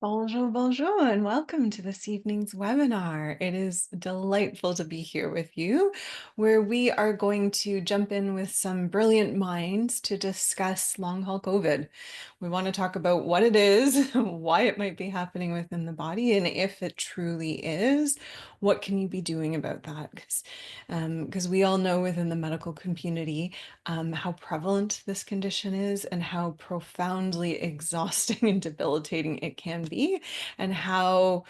Bonjour, bonjour, and welcome to this evening's webinar. It is delightful to be here with you, where we are going to jump in with some brilliant minds to discuss long haul COVID. We want to talk about what it is, why it might be happening within the body, and if it truly is, what can you be doing about that? Because we all know within the medical community how prevalent this condition is and how profoundly exhausting and debilitating it can be, and how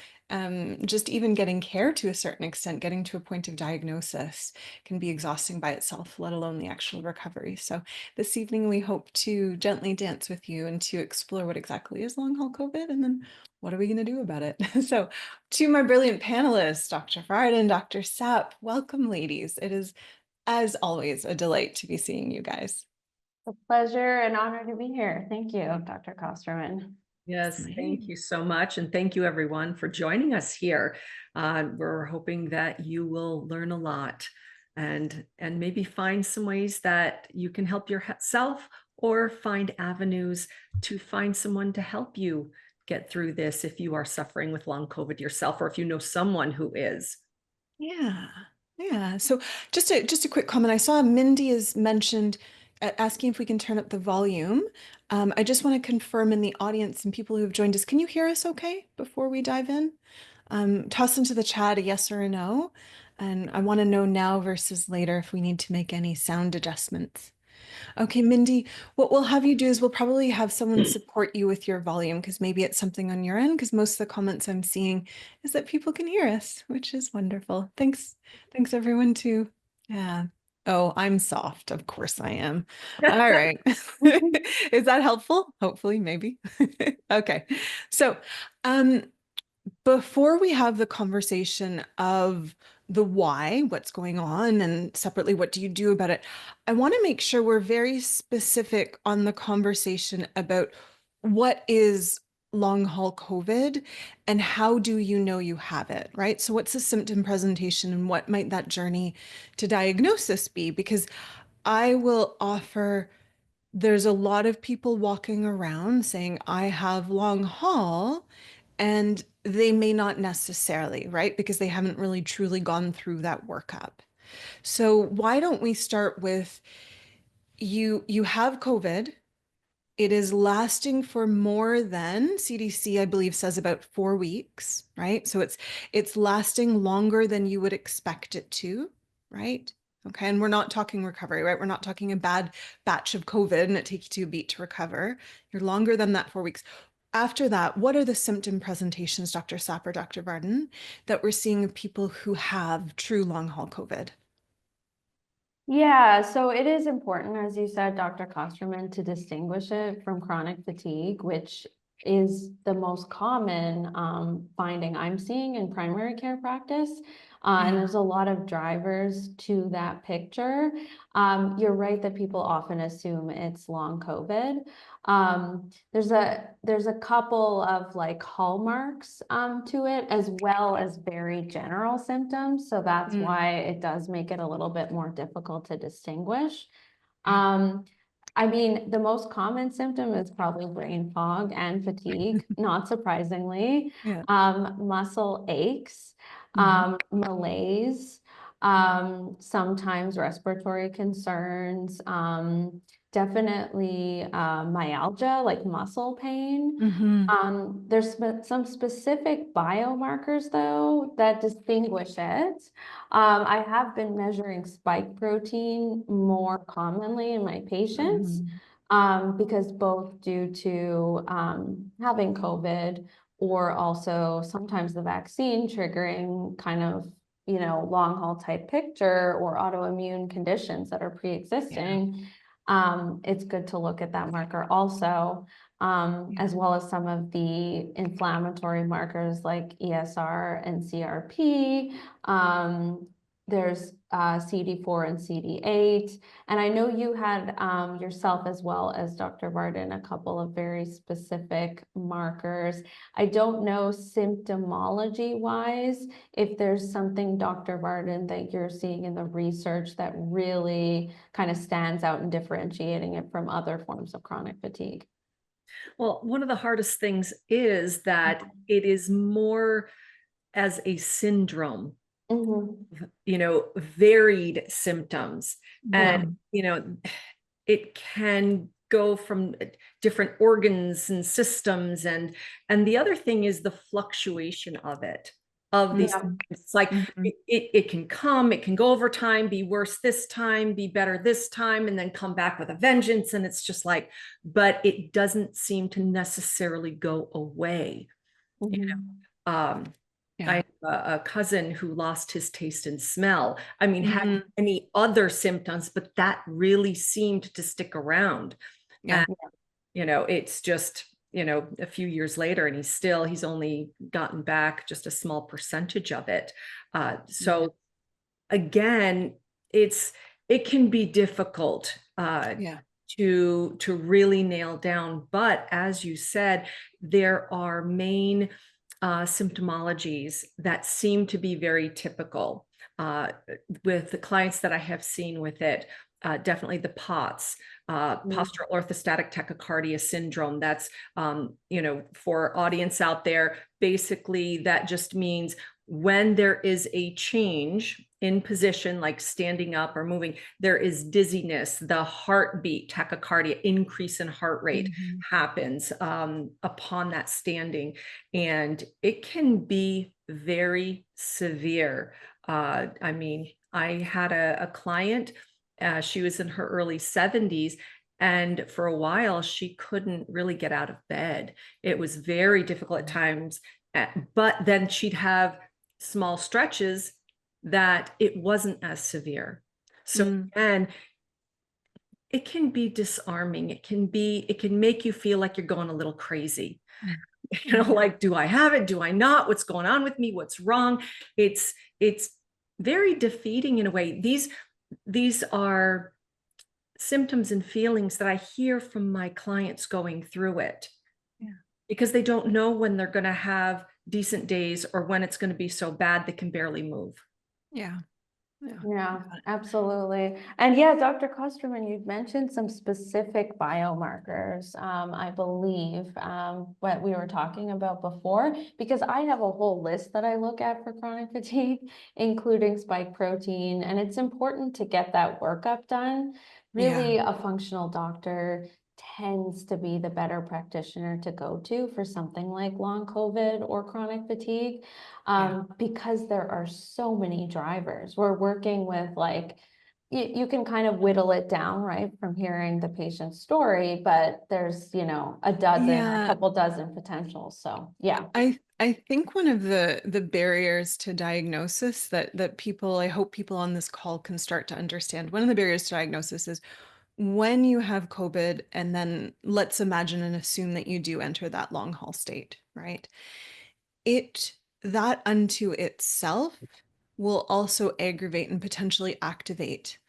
just even getting care to a certain extent, getting to a point of diagnosis can be exhausting by itself, let alone the actual recovery. So this evening, we hope to gently dance with you and to explore what exactly is long haul COVID and then what are we going to do about it? So to my brilliant panelists, Dr. Varden, Dr. Sapp, welcome, ladies. It is, as always, a delight to be seeing you guys. A pleasure and honor to be here. Thank you, Dr. Kosterman. Yes, thank you so much. And thank you everyone for joining us here. We're hoping that you will learn a lot and maybe find some ways that you can help yourself or find avenues to find someone to help you get through this if you are suffering with long COVID yourself, or if you know someone who is. Yeah. So just a quick comment. I saw Mindy is mentioned asking if we can turn up the volume. I just want to confirm in the audience and people who have joined us, can you hear us okay before we dive in? Toss into the chat a yes or a no. And I want to know now versus later if we need to make any sound adjustments. Okay, Mindy, what we'll have you do is we'll probably have someone support you with your volume because maybe it's something on your end, because most of the comments I'm seeing is that people can hear us, which is wonderful. Thanks everyone too. Yeah. Oh, I'm soft. Of course I am. All right. Is that helpful? Hopefully, maybe. Okay. So, before we have the conversation of the why, what's going on, and separately, what do you do about it? I want to make sure we're very specific on the conversation about what is long haul COVID and how do you know you have it, right? So what's the symptom presentation and what might that journey to diagnosis be? Because I will offer there's a lot of people walking around saying, I have long haul, and they may not necessarily, right? Because they haven't really truly gone through that workup. So why don't we start with you have COVID. It is lasting for more than CDC, I believe, says about 4 weeks, right? So it's lasting longer than you would expect it to, right? Okay, and we're not talking recovery, right? We're not talking a bad batch of COVID and it takes you a beat to recover. You're longer than that 4 weeks. After that, what are the symptom presentations, Dr. Sapp or Dr. Varden, that we're seeing of people who have true long haul COVID? Yeah, so it is important, as you said, Dr. Kosterman, to distinguish it from chronic fatigue, which is the most common finding I'm seeing in primary care practice. And there's a lot of drivers to that picture. You're right that people often assume it's long COVID. There's a couple of like hallmarks to it, as well as very general symptoms. So that's why it does make it a little bit more difficult to distinguish. I mean, the most common symptom is probably brain fog and fatigue, not surprisingly. Yeah. Muscle aches, malaise, sometimes respiratory concerns, definitely myalgia, like muscle pain. There's some specific biomarkers, though, that distinguish it. I have been measuring spike protein more commonly in my patients because both due to having COVID or also sometimes the vaccine triggering kind of, long haul type picture or autoimmune conditions that are pre-existing. It's good to look at that marker also, as well as some of the inflammatory markers like ESR and CRP. There's CD4 and CD8. And I know you had yourself, as well as Dr. Varden, a couple of very specific markers. I don't know symptomology wise if there's something, Dr. Varden, that you're seeing in the research that really kind of stands out in differentiating it from other forms of chronic fatigue. Well, one of the hardest things is that it is more as a syndrome, Mhm. varied symptoms. Yeah. And, it can go from different organs and systems. And the other thing is the fluctuation of it, of these. Yeah. It's like Mhm. it can come, it can go over time, be worse this time, be better this time, and then come back with a vengeance. And it's just like, but it doesn't seem to necessarily go away. Mhm. Um, I Yeah. have a cousin who lost his taste and smell. I mean, had Mhm. any other symptoms, but that really seemed to stick around. Yeah. And, it's just, a few years later, and he's only gotten back just a small percentage of it. So again, it can be difficult Yeah. to really nail down. But as you said, there are main symptomologies that seem to be very typical uh, with the clients that I have seen with it. Definitely the POTS, Mhm. postural orthostatic tachycardia syndrome. That's, for audience out there, basically that just means when there is a change in position, like standing up or moving, there is dizziness, the heartbeat, tachycardia, increase in heart rate Mhm. happens upon that standing. And it can be very severe. I mean, I had a client, she was in her early 70s. And for a while, she couldn't really get out of bed. It was very difficult at times. But then she'd have small stretches that it wasn't as severe. So Mm. again, it can be disarming. It can make you feel like you're going a little crazy. Like, do I have it? Do I not? What's going on with me? What's wrong? It's very defeating in a way. These are symptoms and feelings that I hear from my clients going through it Yeah. because they don't know when they're going to have decent days or when it's going to be so bad they can barely move. Yeah. Yeah. Yeah, absolutely. And yeah, Dr. Kosterman, you've mentioned some specific biomarkers, I believe, what we were talking about before, because I have a whole list that I look at for chronic fatigue, including spike protein, and it's important to get that workup done. Yeah. Really, a functional doctor tends to be the better practitioner to go to for something like long COVID or chronic fatigue, Yeah. because there are so many drivers. We're working with like, you can kind of whittle it down, right, from hearing the patient's story, but there's, a dozen or a Yeah. couple dozen potentials. So yeah. I think one of the barriers to diagnosis that people, I hope people on this call can start to understand. One of the barriers to diagnosis is when you have COVID, and then let's imagine and assume that you do enter that long haul state, right? It that unto itself will also aggravate and potentially activate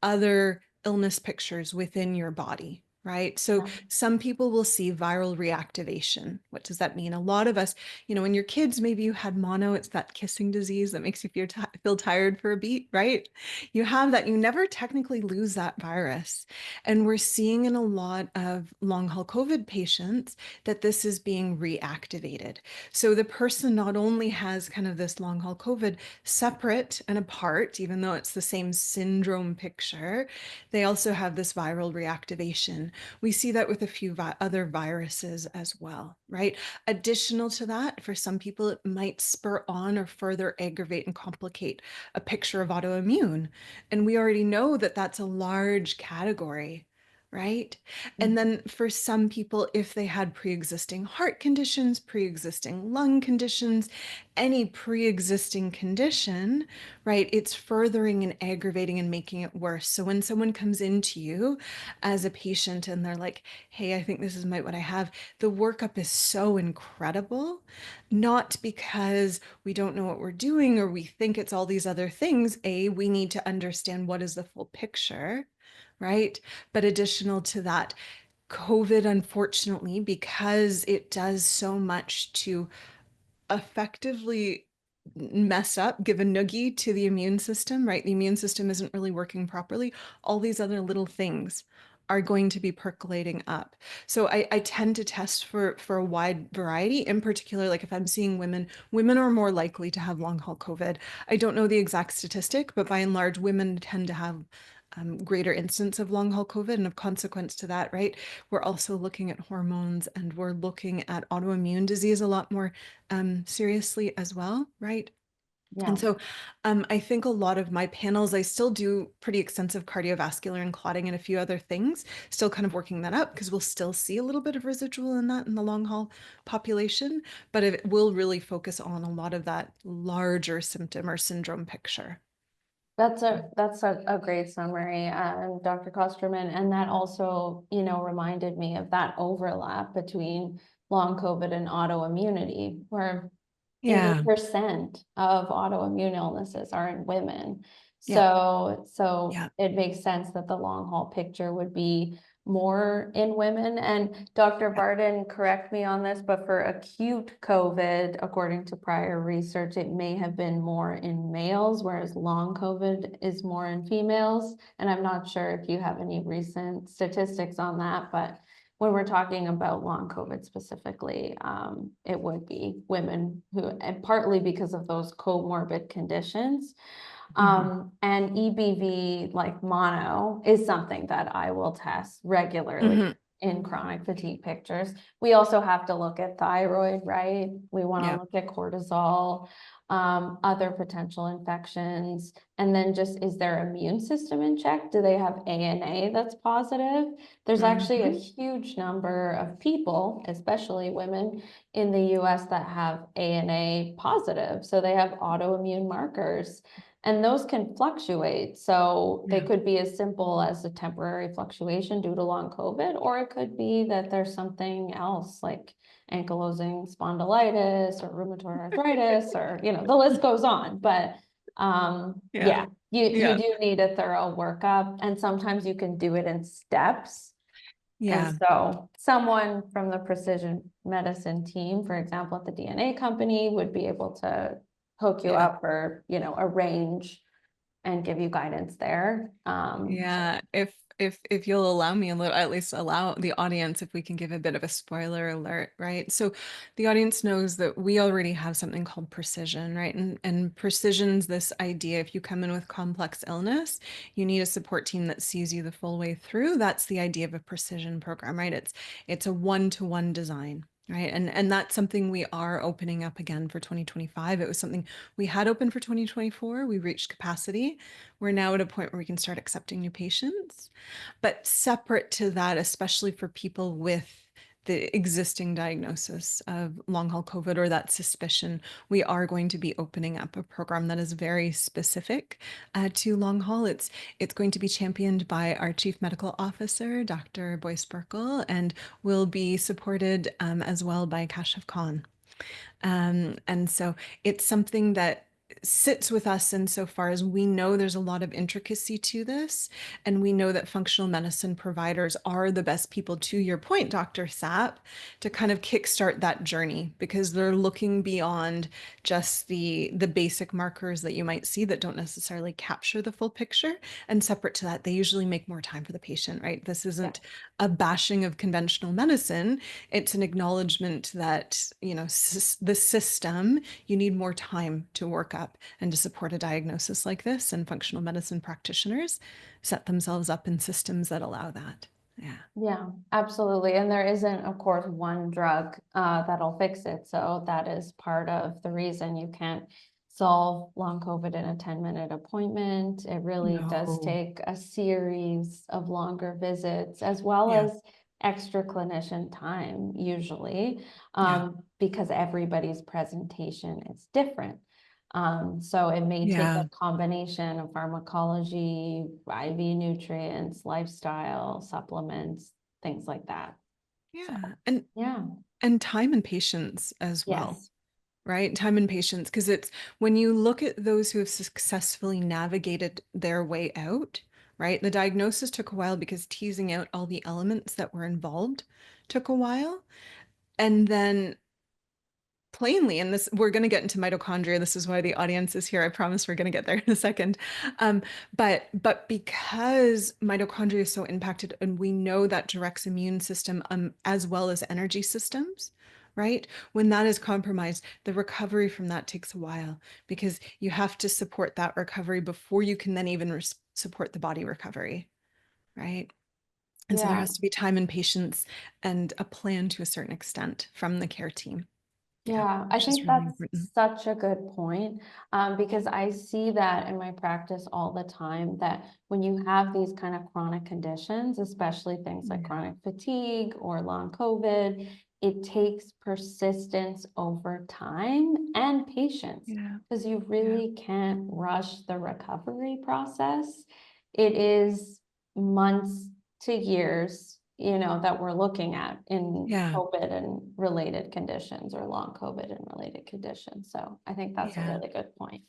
other illness pictures within your body, right? So Yeah. some people will see viral reactivation. What does that mean? A lot of us, when you're kids, maybe you had mono, it's that kissing disease that makes you feel tired for a beat, right? You have that. You never technically lose that virus. And we're seeing in a lot of long haul COVID patients that this is being reactivated. So the person not only has kind of this long haul COVID separate and apart, even though it's the same syndrome picture, they also have this viral reactivation. We see that with a few other viruses as well, right? Additional to that, for some people, it might spur on or further aggravate and complicate a picture of autoimmune. And we already know that that's a large category, right? And then for some people, if they had pre-existing heart conditions, pre-existing lung conditions, any pre-existing condition, right, it's furthering and aggravating and making it worse. So when someone comes into you as a patient and they're like, hey, I think this is what I have, the workup is so incredible, not because we don't know what we're doing or we think it's all these other things. We need to understand what is the full picture, right? But additional to that, COVID, unfortunately, because it does so much to effectively mess up, give a noogie to the immune system, right? The immune system isn't really working properly. All these other little things are going to be percolating up. So I tend to test for a wide variety. In particular, like if I'm seeing women are more likely to have long haul COVID. I don't know the exact statistic, but by and large, women tend to have greater instance of long haul COVID, and of consequence to that, right? We're also looking at hormones, and we're looking at autoimmune disease a lot more seriously as well, right? Yeah. And so I think a lot of my panels, I still do pretty extensive cardiovascular and clotting and a few other things, still kind of working that up because we'll still see a little bit of residual in that in the long haul population, but it will really focus on a lot of that larger symptom or syndrome picture. That's a great summary, Dr. Kosterman, and that also, reminded me of that overlap between long COVID and autoimmunity, where Yeah. 80% of autoimmune illnesses are in women. Yeah. So Yeah. it makes sense that the long haul picture would be more in women. And Dr. Yeah. Barden, correct me on this, but for acute COVID, according to prior research, it may have been more in males, whereas long COVID is more in females. And I'm not sure if you have any recent statistics on that, but when we're talking about long COVID specifically, it would be women who, and partly because of those comorbid conditions. And EBV, like mono, is something that I will test regularly Mhm. in chronic fatigue pictures. We also have to look at thyroid, right? We want to Yeah. look at cortisol, other potential infections, and then just, is their immune system in check? Do they have ANA that's positive? There's actually a Mhm. huge number of people, especially women in the US, that have ANA positive. So they have autoimmune markers. And those can fluctuate. So they Yeah. could be as simple as a temporary fluctuation due to long COVID, or it could be that there's something else like ankylosing spondylitis or rheumatoid arthritis, or, the list goes on. But Yeah. yeah, you Yeah. do need a thorough workup, and sometimes you can do it in steps. And Yeah. so someone from the precision medicine team, for example, at the DNA company, would be able to hook you Yeah. up or, arrange and give you guidance there. Yeah, if you'll allow me a little, at least allow the audience, if we can give a bit of a spoiler alert, right? So the audience knows that we already have something called precision, right? And precision's this idea, if you come in with complex illness, you need a support team that sees you the full way through. That's the idea of a precision program, right? It's a one-to-one design. Right. And that's something we are opening up again for 2025. It was something we had open for 2024. We reached capacity. We're now at a point where we can start accepting new patients. But separate to that, especially for people with the existing diagnosis of long haul COVID or that suspicion, we are going to be opening up a program that is very specific to long haul. It's going to be championed by our Chief Medical Officer, Dr. Boyce Burkle, and will be supported as well by Kashif Khan. And so it's something that sits with us insofar as we know there's a lot of intricacy to this, and we know that functional medicine providers are the best people, to your point, Dr. Sapp, to kind of kickstart that journey, because they're looking beyond just the basic markers that you might see that don't necessarily capture the full picture. And separate to that, they usually make more time for the patient, right? This Yeah. isn't a bashing of conventional medicine. It's an acknowledgement that, the system, you need more time to work up and to support a diagnosis like this. And functional medicine practitioners set themselves up in systems that allow that. Yeah. Yeah, absolutely. And there isn't, of course, one drug that'll fix it. So that is part of the reason you can't solve long COVID in a 10-minute appointment. It really does No. take a series of longer visits, as well Yeah. as extra clinician time, usually, Yeah. because everybody's presentation is different. So it may take Yeah. a combination of pharmacology, IV nutrients, lifestyle, supplements, things like that. So, Yeah. yeah, And time and patience as well. yes, Right? Time and patience, because it's when you look at those who have successfully navigated their way out, right? The diagnosis took a while because teasing out all the elements that were involved took a while. And then plainly, and this, we're going to get into mitochondria. This is why the audience is here. I promise we're going to get there in a second. But because mitochondria is so impacted, and we know that directs immune system, as well as energy systems, right? When that is compromised, the recovery from that takes a while, because you have to support that recovery before you can then even support the body recovery, right? And so there Yeah. has to be time and patience and a plan to a certain extent from the care team. Yeah, I Which is think really that's important. such a good point, because I see that in my practice all the time, that when you have these kind of chronic conditions, especially things like Yeah. chronic fatigue or long COVID, it takes persistence over time and patience, Yeah. because you really can't rush the recovery process. It is months to years, that we're looking at in Yeah. COVID and related conditions, or long COVID and related conditions. So I think that's a Yeah. really good point.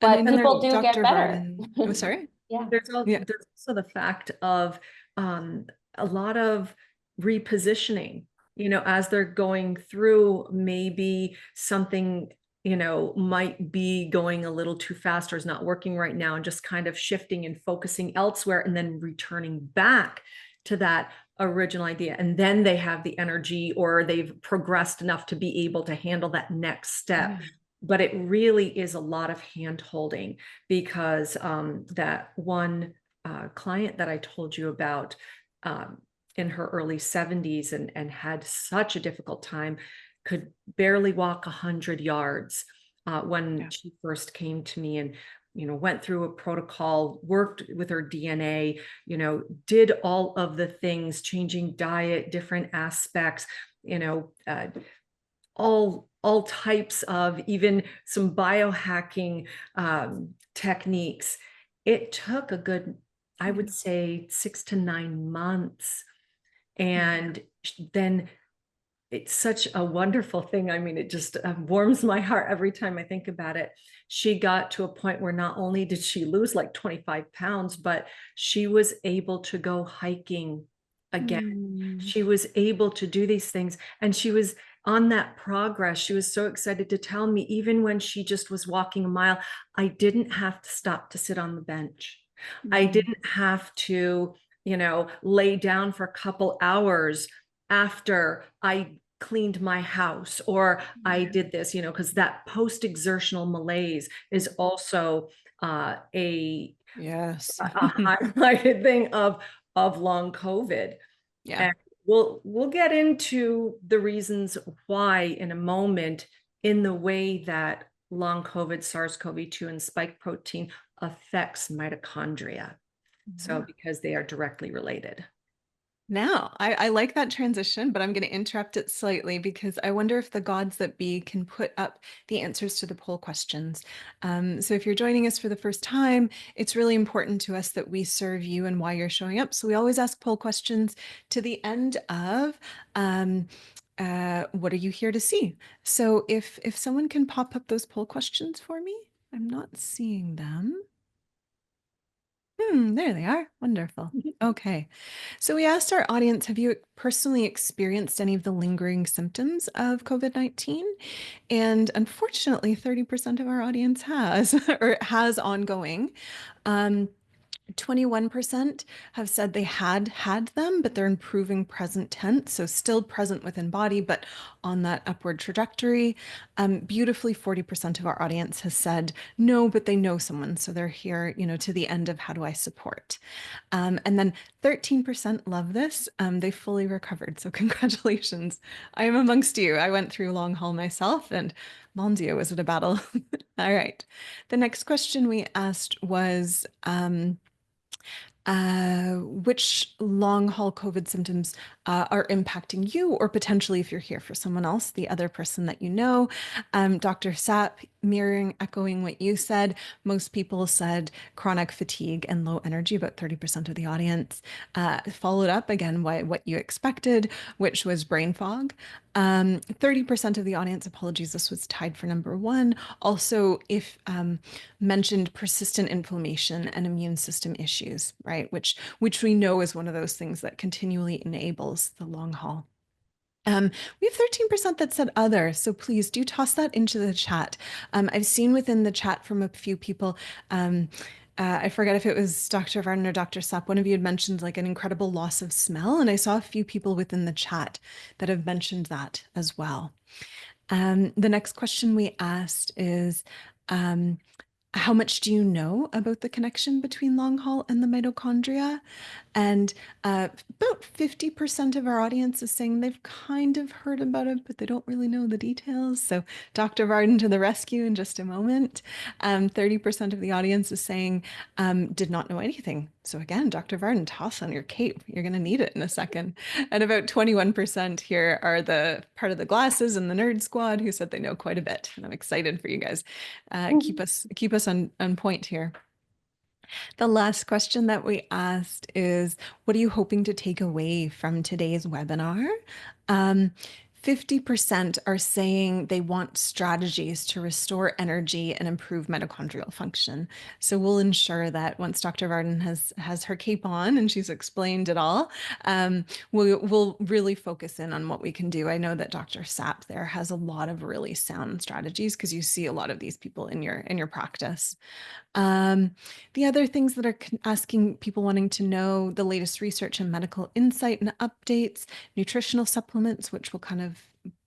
And I But know people do get Dr. better. Varden. Oh, sorry. Yeah. Yeah. There's also the fact of a lot of repositioning, as they're going through, maybe something, might be going a little too fast or is not working right now, and just kind of shifting and focusing elsewhere, and then returning back to that original idea. And then they have the energy, or they've progressed enough to be able to handle that next step. Yeah. But it really is a lot of hand holding, because that one client that I told you about, in her early 70s, and had such a difficult time, could barely walk 100 yards when Yeah. she first came to me, and went through a protocol, worked with her DNA, did all of the things, changing diet, different aspects, all types of, even some biohacking techniques. It took a good, I would say, 6 to 9 months. And then it's such a wonderful thing. I mean, it just warms my heart every time I think about it. She got to a point where not only did she lose like 25 pounds, but she was able to go hiking again. She was able to do these things, and she was on that progress. She was so excited to tell me, even when she just was walking a mile, I didn't have to stop to sit on the bench. I didn't have to, lay down for a couple hours after I cleaned my house, or I did this, because that post-exertional malaise is also a Yes. highlighted thing of long COVID. Yeah. And we'll get into the reasons why in a moment, in the way that long COVID, SARS-CoV-2, and spike protein affects mitochondria. So because they are directly related. Now, I like that transition, but I'm going to interrupt it slightly, because I wonder if the gods that be can put up the answers to the poll questions. So if you're joining us for the first time, it's really important to us that we serve you and why you're showing up. So we always ask poll questions to the end of what are you here to see? So if someone can pop up those poll questions for me, I'm not seeing them. There they are. Wonderful. Okay. So we asked our audience, have you personally experienced any of the lingering symptoms of COVID-19? And unfortunately, 30% of our audience has, or has ongoing. 21% have said they had them, but they're improving present tense. So still present within body, but on that upward trajectory. Beautifully, 40% of our audience has said no, but they know someone. So they're here, to the end of how do I support? And then 13% love this. They fully recovered. So congratulations. I am amongst you. I went through long haul myself, and mon Dieu, was it a battle? All right. The next question we asked was, which long haul COVID symptoms are impacting you, or potentially, if you're here for someone else, the other person that you know. Dr. Sapp, mirroring, echoing what you said, most people said chronic fatigue and low energy, about 30% of the audience. Followed up again, what you expected, which was brain fog. 30% of the audience, apologies, this was tied for number one. Also, if mentioned persistent inflammation and immune system issues, right? Which we know is one of those things that continually enables the long haul. We have 13% that said other, so please do toss that into the chat. I've seen within the chat from a few people, I forget if it was Dr. Varden or Dr. Sapp, one of you had mentioned like an incredible loss of smell, and I saw a few people within the chat that have mentioned that as well. The next question we asked is, how much do you know about the connection between long haul and the mitochondria? And about 50% of our audience is saying they've kind of heard about it, but they don't really know the details. So Dr. Varden to the rescue in just a moment. 30% of the audience is saying did not know anything. So again, Dr. Varden, toss on your cape. You're going to need it in a second. And about 21% here are the part of the glasses and the nerd squad who said they know quite a bit. And I'm excited for you guys. Keep us on point here. The last question that we asked is, what are you hoping to take away from today's webinar? 50% are saying they want strategies to restore energy and improve mitochondrial function. So we'll ensure that once Dr. Varden has her cape on and she's explained it all, we'll really focus in on what we can do. I know that Dr. Sapp there has a lot of really sound strategies because you see a lot of these people in your practice. The other things that are asking people wanting to know the latest research and medical insight and updates, nutritional supplements, which will kind of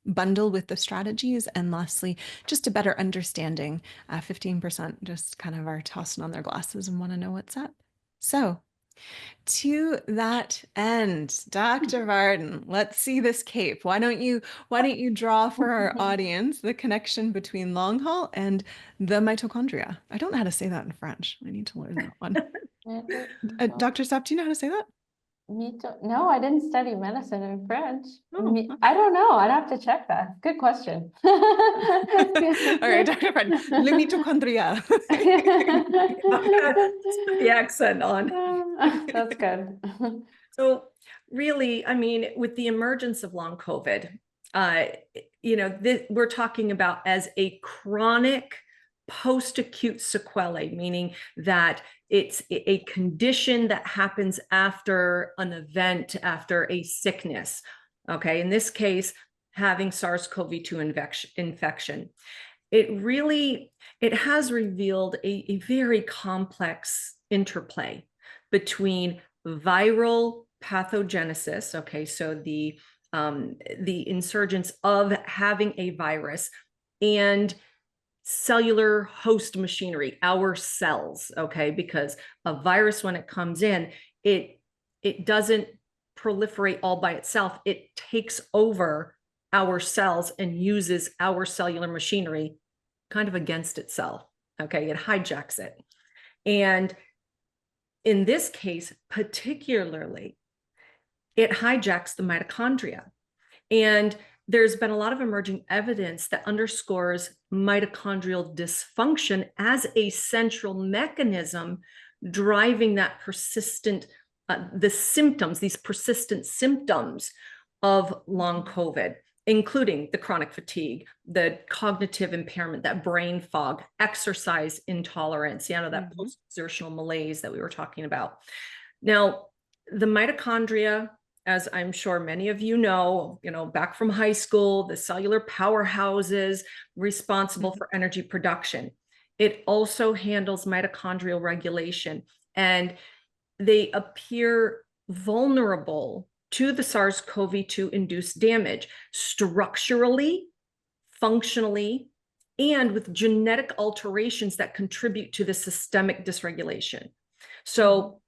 bundle with the strategies, and lastly, just a better understanding. 15% just kind of are tossing on their glasses and want to know what's up. So to that end, Dr. Varden, let's see this cape. Why don't you draw for our audience the connection between long haul and the mitochondria? I don't know how to say that in French. I need to learn that one. Dr. Sapp, do you know how to say that? No, I didn't study medicine in French. Oh, okay. I don't know. I'd have to check that. Good question. All right, Dr. Varden, le mitochondria. The accent on. That's good. So really, I mean, with the emergence of long COVID, we're talking about as a chronic post-acute sequelae, meaning that it's a condition that happens after an event, after a sickness. Okay, in this case, having SARS-CoV-2 infection. It has revealed a very complex interplay between viral pathogenesis, okay, so the insurgence of having a virus, and cellular host machinery, our cells, okay, because a virus, when it comes in, it doesn't proliferate all by itself. It takes over our cells and uses our cellular machinery kind of against itself, okay, it hijacks it. And in this case, particularly, it hijacks the mitochondria. And there's been a lot of emerging evidence that underscores mitochondrial dysfunction as a central mechanism driving that persistent, these persistent symptoms of long COVID, including the chronic fatigue, the cognitive impairment, that brain fog, exercise intolerance, that post-exertional malaise that we were talking about. Now, the mitochondria, as I'm sure many of you know, back from high school, the cellular powerhouses responsible for energy production. It also handles mitochondrial regulation, and they appear vulnerable to the SARS-CoV-2 induced damage structurally, functionally, and with genetic alterations that contribute to the systemic dysregulation. So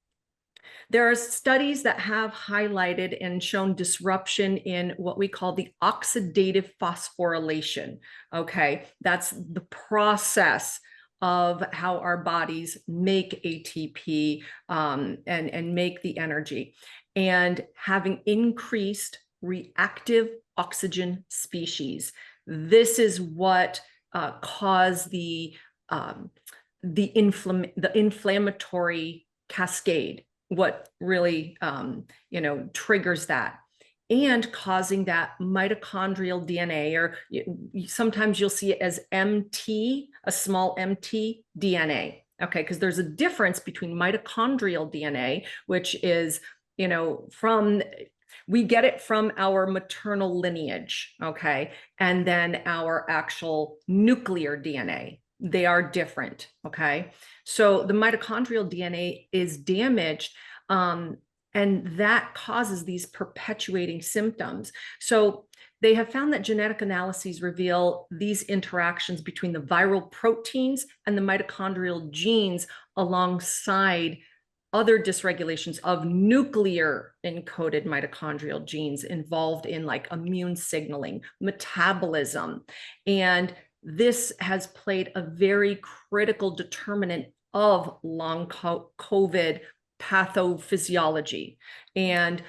there are studies that have highlighted and shown disruption in what we call the oxidative phosphorylation. Okay, that's the process of how our bodies make ATP and make the energy. And having increased reactive oxygen species, this is what caused the inflammatory cascade, what really triggers that, and causing that mitochondrial DNA, or sometimes you'll see it as MT, a small MT DNA. Okay, because there's a difference between mitochondrial DNA, which is We get it from our maternal lineage, okay? And then our actual nuclear DNA. They are different, okay? So the mitochondrial DNA is damaged, and that causes these perpetuating symptoms. So they have found that genetic analyses reveal these interactions between the viral proteins and the mitochondrial genes alongside other dysregulations of nuclear encoded mitochondrial genes involved in like immune signaling, metabolism. And this has played a very critical determinant of long COVID pathophysiology. And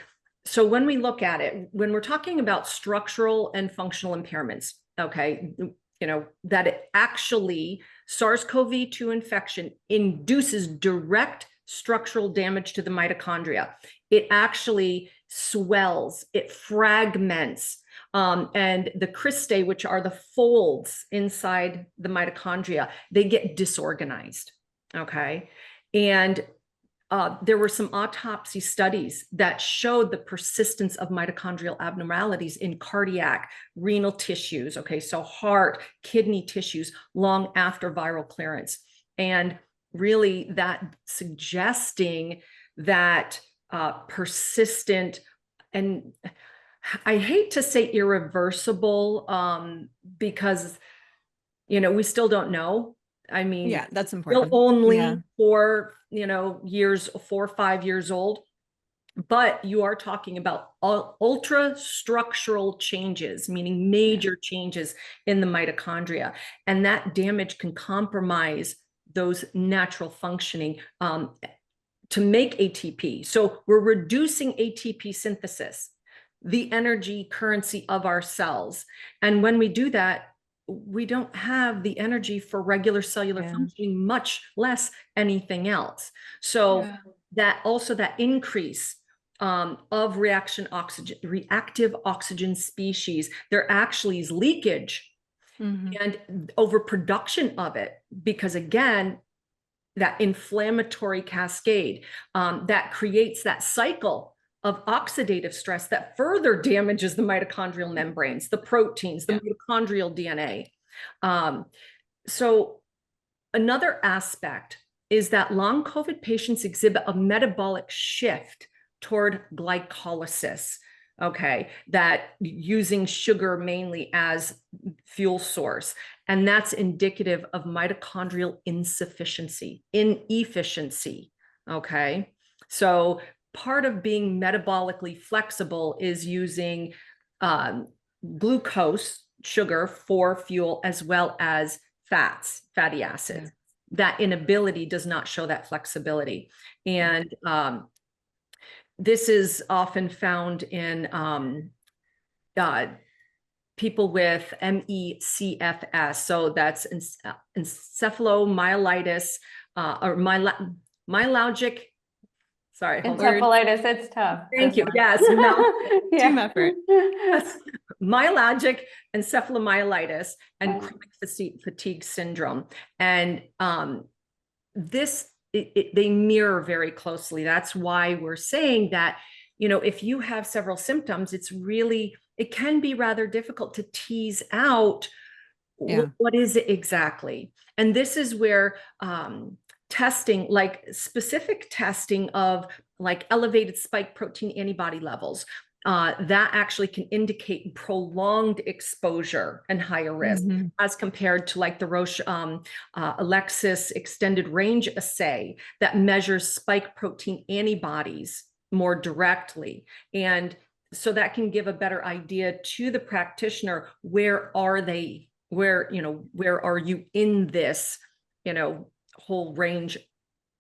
so when we look at it, when we're talking about structural and functional impairments, okay, that it actually SARS-CoV-2 infection induces direct structural damage to the mitochondria. It actually swells, it fragments, and the cristae, which are the folds inside the mitochondria, they get disorganized, okay? And there were some autopsy studies that showed the persistence of mitochondrial abnormalities in cardiac, renal tissues, okay, so heart, kidney tissues, long after viral clearance. And really that suggesting that persistent, and I hate to say irreversible, because, we still don't know. I mean, Yeah, that's still important. only Yeah. for, 4 or 5 years old, but you are talking about ultra structural changes, meaning major changes in the mitochondria. And that damage can compromise those natural functioning to make ATP. So we're reducing ATP synthesis, the energy currency of our cells. And when we do that, we don't have the energy for regular cellular functioning, much less anything else. So that increase of reactive oxygen species, there actually is leakage and overproduction of it, because again, that inflammatory cascade that creates that cycle of oxidative stress that further damages the mitochondrial membranes, the proteins, the mitochondrial DNA. So another aspect is that long COVID patients exhibit a metabolic shift toward glycolysis, okay, that using sugar mainly as fuel source. And that's indicative of mitochondrial inefficiency, okay? So part of being metabolically flexible is using glucose, sugar for fuel, as well as fatty acids. That inability does not show that flexibility. And this is often found in people with ME/CFS. So that's encephalomyelitis or myalgic. Sorry, encephalitis. It's tough. Thank you. Yes, team effort. Yes. Myalgic encephalomyelitis and chronic fatigue syndrome. And they mirror very closely. That's why we're saying that, if you have several symptoms, it can be rather difficult to tease out what is it exactly. And this is where testing, like specific testing of like elevated spike protein antibody levels, that actually can indicate prolonged exposure and higher risk as compared to like the Roche Alexis extended range assay that measures spike protein antibodies more directly. And so that can give a better idea to the practitioner, where are you in this, whole range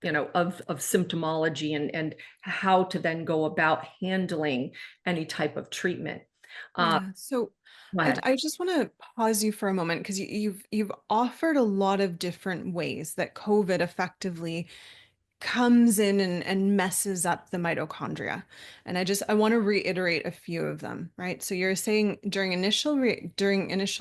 of symptomology, and how to then go about handling any type of treatment. So I just want to pause you for a moment, because you've offered a lot of different ways that COVID effectively comes in and messes up the mitochondria. And I want to reiterate a few of them, right? So you're saying during initial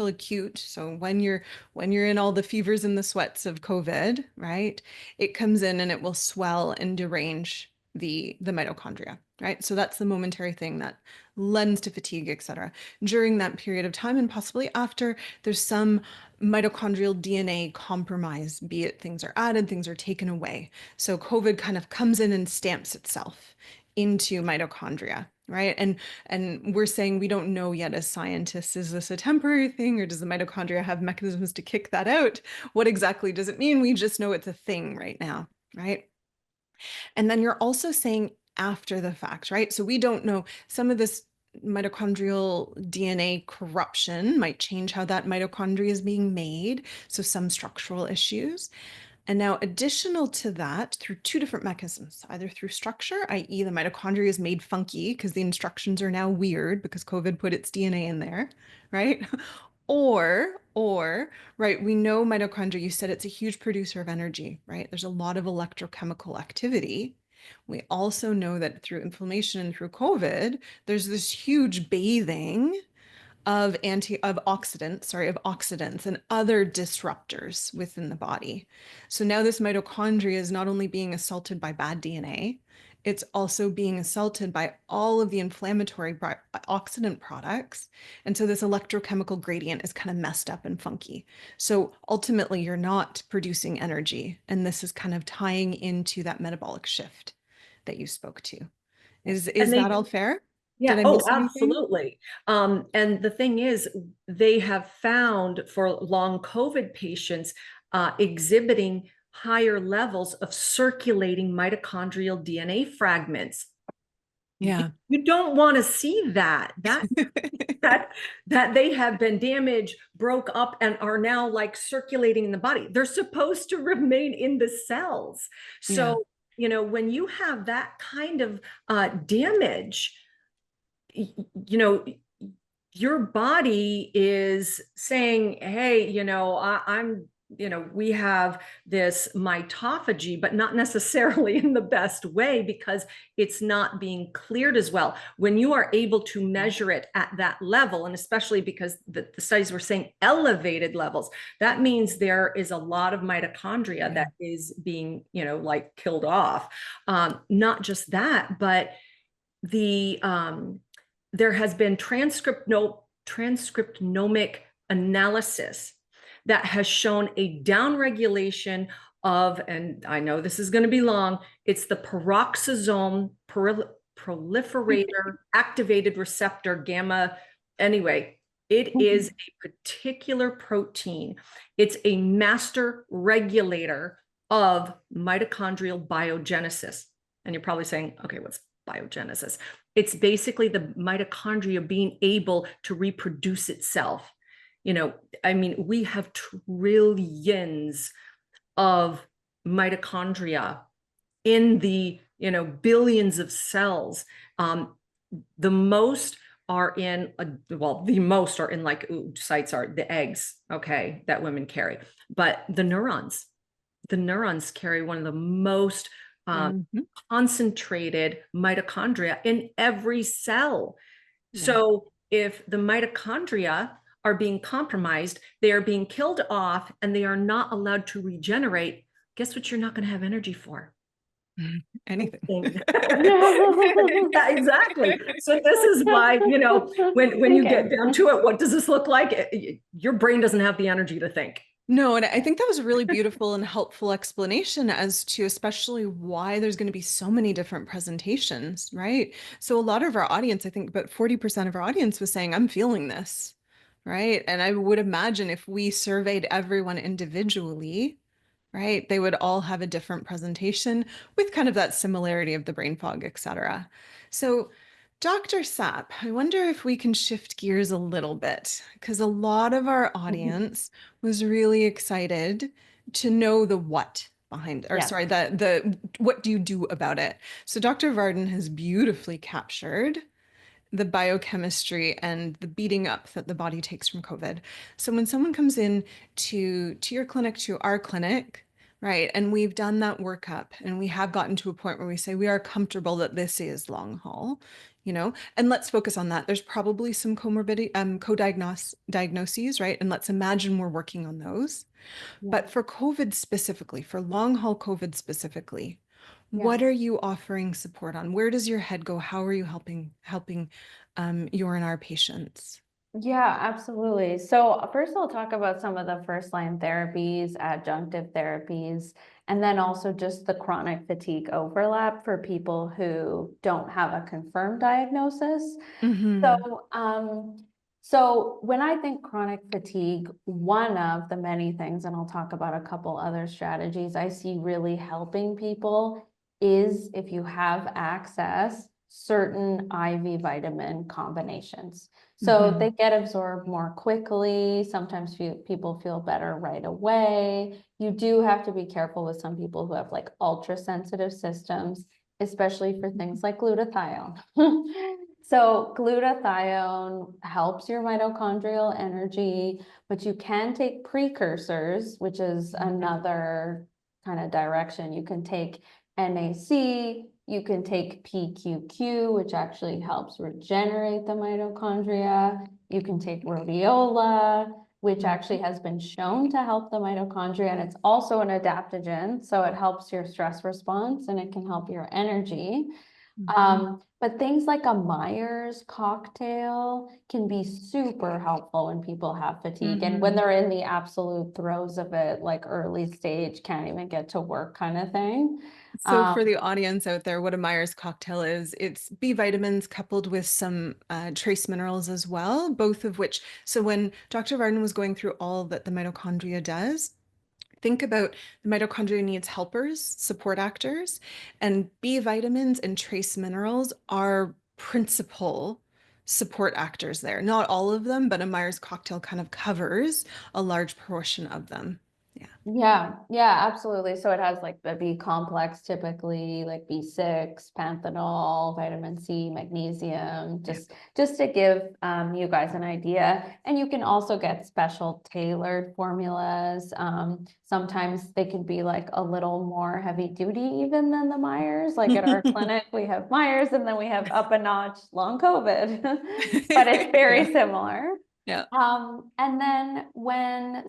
acute, so when you're in all the fevers and the sweats of COVID, right? It comes in and it will swell and derange the mitochondria, right? So that's the momentary thing that lends to fatigue, et cetera. During that period of time and possibly after, there's some mitochondrial DNA compromise, be it things are added, things are taken away. So COVID kind of comes in and stamps itself into mitochondria, right? And we're saying we don't know yet as scientists, is this a temporary thing or does the mitochondria have mechanisms to kick that out? What exactly does it mean? We just know it's a thing right now, right? And then you're also saying after the fact, right? So we don't know, some of this mitochondrial DNA corruption might change how that mitochondria is being made. So some structural issues. And now, additional to that, through two different mechanisms, either through structure, i.e., the mitochondria is made funky because the instructions are now weird because COVID put its DNA in there, right? Right, we know mitochondria, you said it's a huge producer of energy, right? There's a lot of electrochemical activity. We also know that through inflammation and through COVID, there's this huge bathing of oxidants and other disruptors within the body. So now this mitochondria is not only being assaulted by bad DNA, it's also being assaulted by all of the inflammatory oxidant products. And so this electrochemical gradient is kind of messed up and funky. So ultimately, you're not producing energy. And this is kind of tying into that metabolic shift that you spoke to. Is And that all fair? Did yeah, I oh, miss anything? absolutely. And the thing is, they have found for long COVID patients exhibiting higher levels of circulating mitochondrial DNA fragments. Yeah. You don't want to see that. That they have been damaged, broke up, and are now like circulating in the body. They're supposed to remain in the cells. Yeah. So, when you have that kind of damage, your body is saying, hey, I'm we have this mitophagy, but not necessarily in the best way because it's not being cleared as well. When you are able to measure it at that level, and especially because the studies were saying elevated levels, that means there is a lot of mitochondria that is being, like killed off. Not just that, but there has been transcriptomic analysis that has shown a downregulation of, and I know this is going to be long, it's the peroxisome proliferator activated receptor gamma. Anyway, it is a particular protein. It's a master regulator of mitochondrial biogenesis. And you're probably saying, okay, what's biogenesis? It's basically the mitochondria being able to reproduce itself. We have trillions of mitochondria in the, billions of cells. The most are in, the most are in sites are the eggs, okay, that women carry. But the neurons carry one of the most concentrated mitochondria in every cell. Yeah. So if the mitochondria are being compromised, they are being killed off and they are not allowed to regenerate, guess what you're not going to have energy for? Anything. Yeah, exactly. So this is why, when you get down to it, what does this look like? Your brain doesn't have the energy to think. No, and I think that was a really beautiful and helpful explanation as to especially why there's going to be so many different presentations, right? So a lot of our audience, I think about 40% of our audience was saying, I'm feeling this, right? And I would imagine if we surveyed everyone individually, right, they would all have a different presentation with kind of that similarity of the brain fog, et cetera. So Dr. Sapp, I wonder if we can shift gears a little bit because a lot of our audience was really excited to know the what behind, or sorry, the what do you do about it? So Dr. Varden has beautifully captured the biochemistry and the beating up that the body takes from COVID. So when someone comes in to your clinic, to our clinic, right, and we've done that workup and we have gotten to a point where we say we are comfortable that this is long haul, and let's focus on that. There's probably some comorbidity, diagnoses, right? And let's imagine we're working on those. Yeah. But for COVID specifically, for long haul COVID specifically, What are you offering support on? Where does your head go? How are you helping your and our patients? Yeah, absolutely. So first I'll talk about some of the first line therapies, adjunctive therapies, and then also just the chronic fatigue overlap for people who don't have a confirmed diagnosis. Mm-hmm. So when I think chronic fatigue, one of the many things, and I'll talk about a couple other strategies I see really helping people is if you have access, certain IV vitamin combinations. So they get absorbed more quickly. Sometimes people feel better right away. You do have to be careful with some people who have like ultra sensitive systems, especially for things like glutathione. So glutathione helps your mitochondrial energy, but you can take precursors, which is another kind of direction. You can take NAC, you can take PQQ, which actually helps regenerate the mitochondria. You can take rhodiola, which actually has been shown to help the mitochondria, and it's also an adaptogen, so it helps your stress response and it can help your energy. But things like a Myers cocktail can be super helpful when people have fatigue and when they're in the absolute throes of it, like early stage, can't even get to work kind of thing. So for the audience out there, what a Myers cocktail is, it's B vitamins coupled with some trace minerals as well, both of which, so when Dr. Varden was going through all that the mitochondria does, think about the mitochondria needs helpers, support actors, and B vitamins and trace minerals are principal support actors there. Not all of them, but a Myers cocktail kind of covers a large portion of them. Yeah, absolutely. So it has like the B complex typically, like B6, panthenol, vitamin C, magnesium, just to give you guys an idea. And you can also get special tailored formulas. Sometimes they can be like a little more heavy duty even than the Myers. Like at our clinic, we have Myers and then we have up a notch long COVID, but it's very similar. Yeah. And then when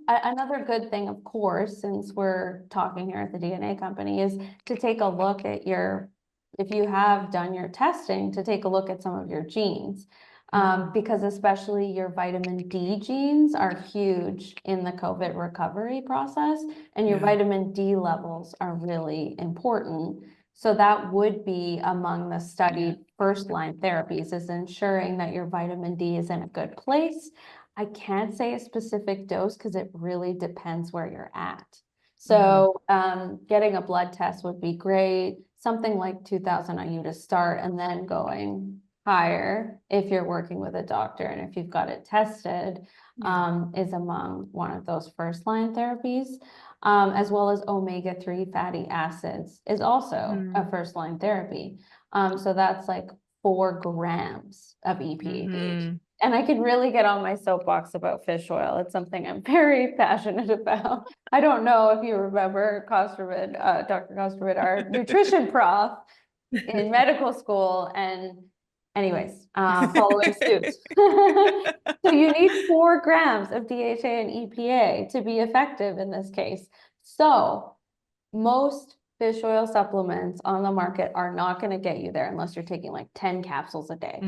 another good thing, of course, since we're talking here at the DNA company, is to take a look at if you have done your testing, to take a look at some of your genes. Because especially your vitamin D genes are huge in the COVID recovery process, and your vitamin D levels are really important. So that would be among the studied first line therapies, is ensuring that your vitamin D is in a good place. I can't say a specific dose because it really depends where you're at. So getting a blood test would be great, something like 2000 IU to start, and then going higher if you're working with a doctor and if you've got it tested, is among one of those first line therapies. As well as omega-3 fatty acids is also a first line therapy. So that's like 4 grams of EPA. And I could really get on my soapbox about fish oil. It's something I'm very passionate about. I don't know if you remember Kosterman, Dr. Kosterman, our nutrition prof in medical school, and anyways, following suit. So you need 4 grams of DHA and EPA to be effective in this case. So most fish oil supplements on the market are not going to get you there unless you're taking like 10 capsules a day.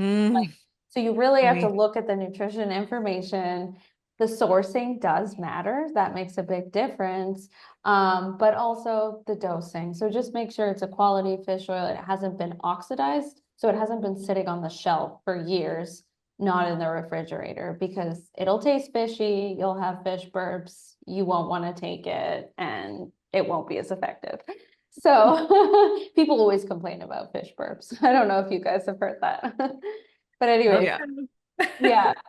So you really have to look at the nutrition information. The sourcing does matter. That makes a big difference. But also the dosing. So just make sure it's a quality fish oil. It hasn't been oxidized. So it hasn't been sitting on the shelf for years, not in the refrigerator, because it'll taste fishy. You'll have fish burps. You won't want to take it and it won't be as effective. So people always complain about fish burps. I don't know if you guys have heard that. But anyway,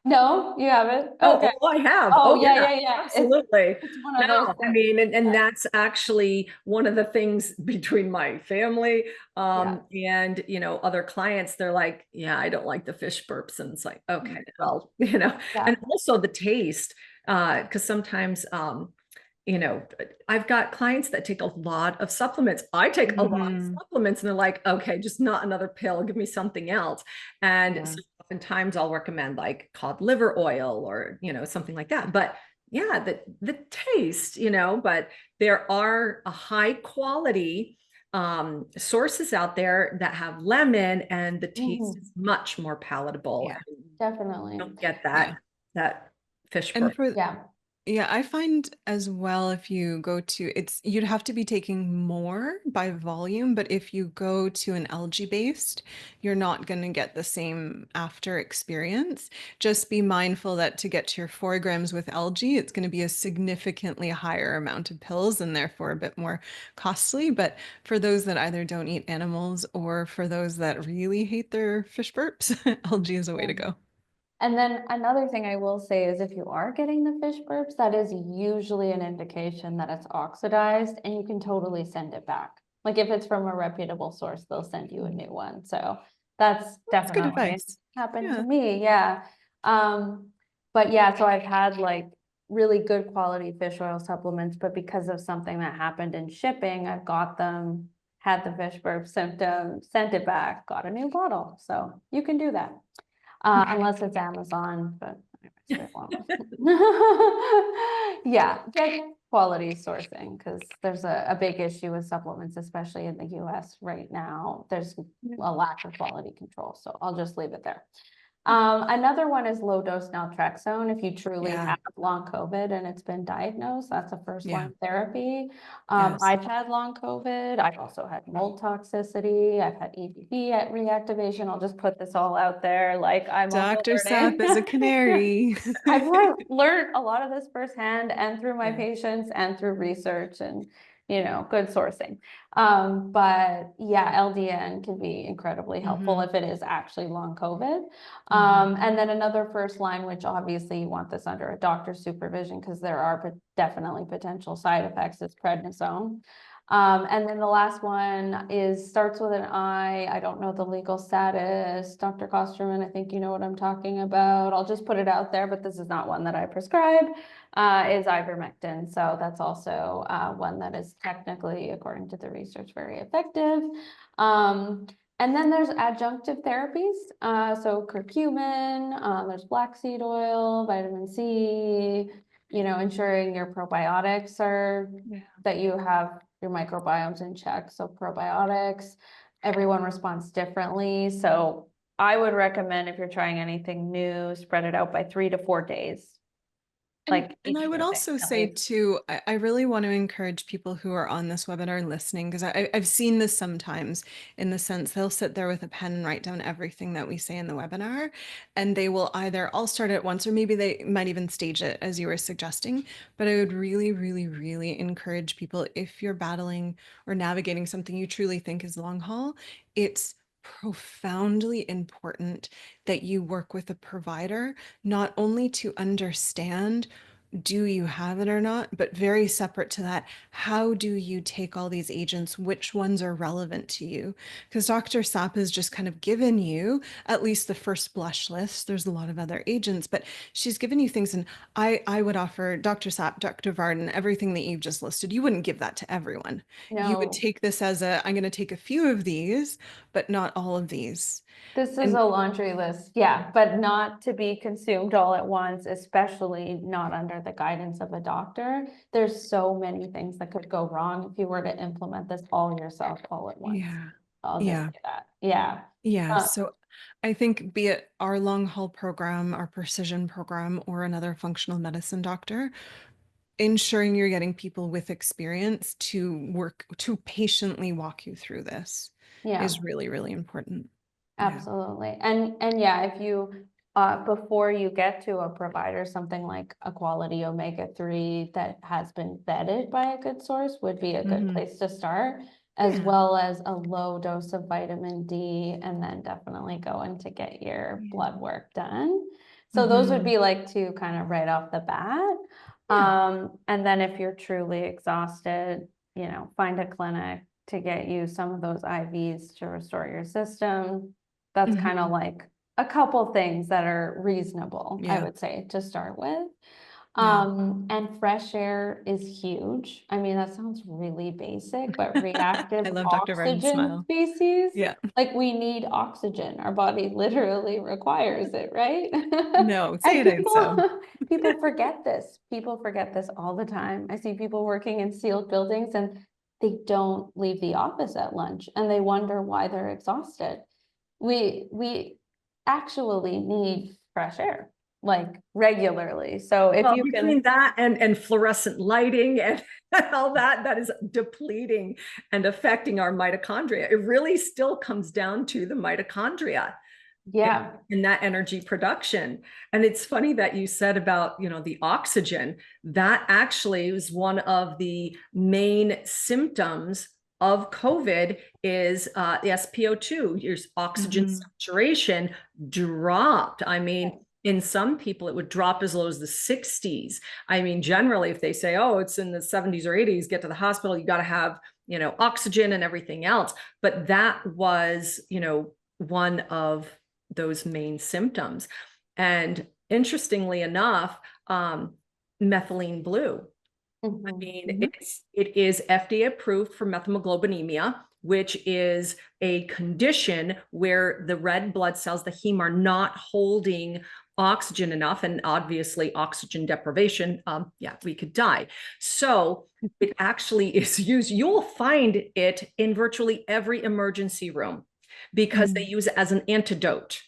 no, you haven't. Okay. Oh, I have. Oh, Yeah, yeah. absolutely. It's one of those I things. mean, and that's actually one of the things between my family and other clients. They're like, yeah, I don't like the fish burps, and it's like, okay, well, and also the taste, because sometimes I've got clients that take a lot of supplements. I take a lot of supplements and they're like, okay, just not another pill. Give me something else. And so oftentimes I'll recommend like cod liver oil or, something like that. But yeah, the taste, but there are a high quality sources out there that have lemon, and the taste Mhm. is much more palatable. Yeah. And you Definitely. don't get Yeah. that fish And burp. for Yeah. Yeah, I find as well if you go to you'd have to be taking more by volume, but if you go to an algae based, you're not going to get the same after experience. Just be mindful that to get to your 4 grams with algae, it's going to be a significantly higher amount of pills and therefore a bit more costly. But for those that either don't eat animals or for those that really hate their fish burps, algae is a way Yeah. to go. And then another thing I will say is if you are getting the fish burps, that is usually an indication that it's oxidized and you can totally send it back. Like if it's from a reputable source, they'll send you a new one. So that's That's good definitely advice. happened to Yeah. me. Yeah. Um, but yeah, so I've had like really good quality fish oil supplements, but because of something that happened in shipping, I've got them, had the fish burp symptom, sent it back, got a new bottle. So you can do that. Unless it's Amazon, but anyways, they won't. Yeah, get quality sourcing, because there's a big issue with supplements, especially in the US right now. There's a lack of quality control, so I'll just leave it there. Another one is low dose naltrexone. If you truly Yeah. have long COVID and it's been diagnosed, that's a first Yeah. line therapy. Yes. I've had long COVID. I've also had mold toxicity. I've had EBV at reactivation. I'll just put this all out there. Like I'm also Dr. Sapp learning. is a canary. I've learned a lot of this firsthand and through my Yeah. patients and through research and, good sourcing. But yeah, LDN can be incredibly helpful Mhm. if it is actually long COVID. Mhm. And then another first line, which obviously you want this under a doctor's supervision because there are definitely potential side effects, is prednisone. And then the last one starts with an I. I don't know the legal status. Dr. Kosterman, I think you know what I'm talking about. I'll just put it out there, but this is not one that I prescribe, is ivermectin. So that's also one that is technically, according to the research, very effective. And then there's adjunctive therapies. So curcumin, there's black seed oil, vitamin C, ensuring your probiotics are, Yeah. that you have your microbiomes in check. So probiotics, everyone responds differently. So I would recommend if you're trying anything new, spread it out by 3 to 4 days, like And each I would dosing also at say least. too, I really want to encourage people who are on this webinar listening, because I've seen this sometimes in the sense they'll sit there with a pen and write down everything that we say in the webinar, and they will either all start at once or maybe they might even stage it as you were suggesting. But I would really, really, really encourage people, if you're battling or navigating something you truly think is long haul, it's profoundly important that you work with a provider, not only to understand do you have it or not, but very separate to that, how do you take all these agents? Which ones are relevant to you? Because Dr. Sapp has just kind of given you at least the first blush list. There's a lot of other agents, but she's given you things. And I would offer Dr. Sapp, Dr. Varden, everything that you've just listed. You wouldn't give that to everyone. You would No, take this as I'm going to take a few of these, but not all of these. this is And a laundry list, yeah, but not to be consumed all at once, especially not under the guidance of a doctor. There's so many things that could go wrong if you were to implement this all yourself all at once. yeah, I'll just yeah. say that. Yeah. Yeah, Uh, so I think be it our long haul program, our precision program, or another functional medicine doctor, ensuring you're getting people with experience to work to patiently walk you through this yeah. is really, really important. Yeah. Absolutely. And yeah, if you before you get to a provider, something like a quality omega-3 that has been vetted by a good source would be a good Hmm. place to start, as Yeah. well as a low dose of vitamin D, and then definitely going to get your Yeah. blood work done. So those would Hmm. be like two kind of right off the bat. Yeah. And then if you're truly exhausted, find a clinic to get you some of those IVs to restore your system. That's kind of Hmm. like a couple things that are reasonable, I Yeah. would say, to start with. Yeah. And fresh air is huge. I mean, that sounds really basic, but reactive I love Dr. Varden's oxygen smile. species, Yeah. like we need oxygen. Our body literally requires it, right? No, say And it ain't so. people forget this. People forget this all the time. I see people working in sealed buildings and they don't leave the office at lunch and they wonder why they're exhausted. We actually need fresh air, like regularly. So if Well, you between can, that and fluorescent lighting and all that, that is depleting and affecting our mitochondria. It really still comes down to the mitochondria. yeah. In that energy production. And it's funny that you said about, the oxygen. That actually was one of the main symptoms of COVID is the SpO2, your oxygen saturation dropped. I mean, in some people, it would drop as low as the 60s. I mean, generally, if they say, oh, it's in the 70s or 80s, get to the hospital, you got to have, oxygen and everything else. But that was, one of those main symptoms. And interestingly enough, methylene blue. I mean, it is FDA approved for methemoglobinemia, which is a condition where the red blood cells, the heme, are not holding oxygen enough, and obviously oxygen deprivation, we could die. So it actually is used. You'll find it in virtually every emergency room because they use it as an antidote.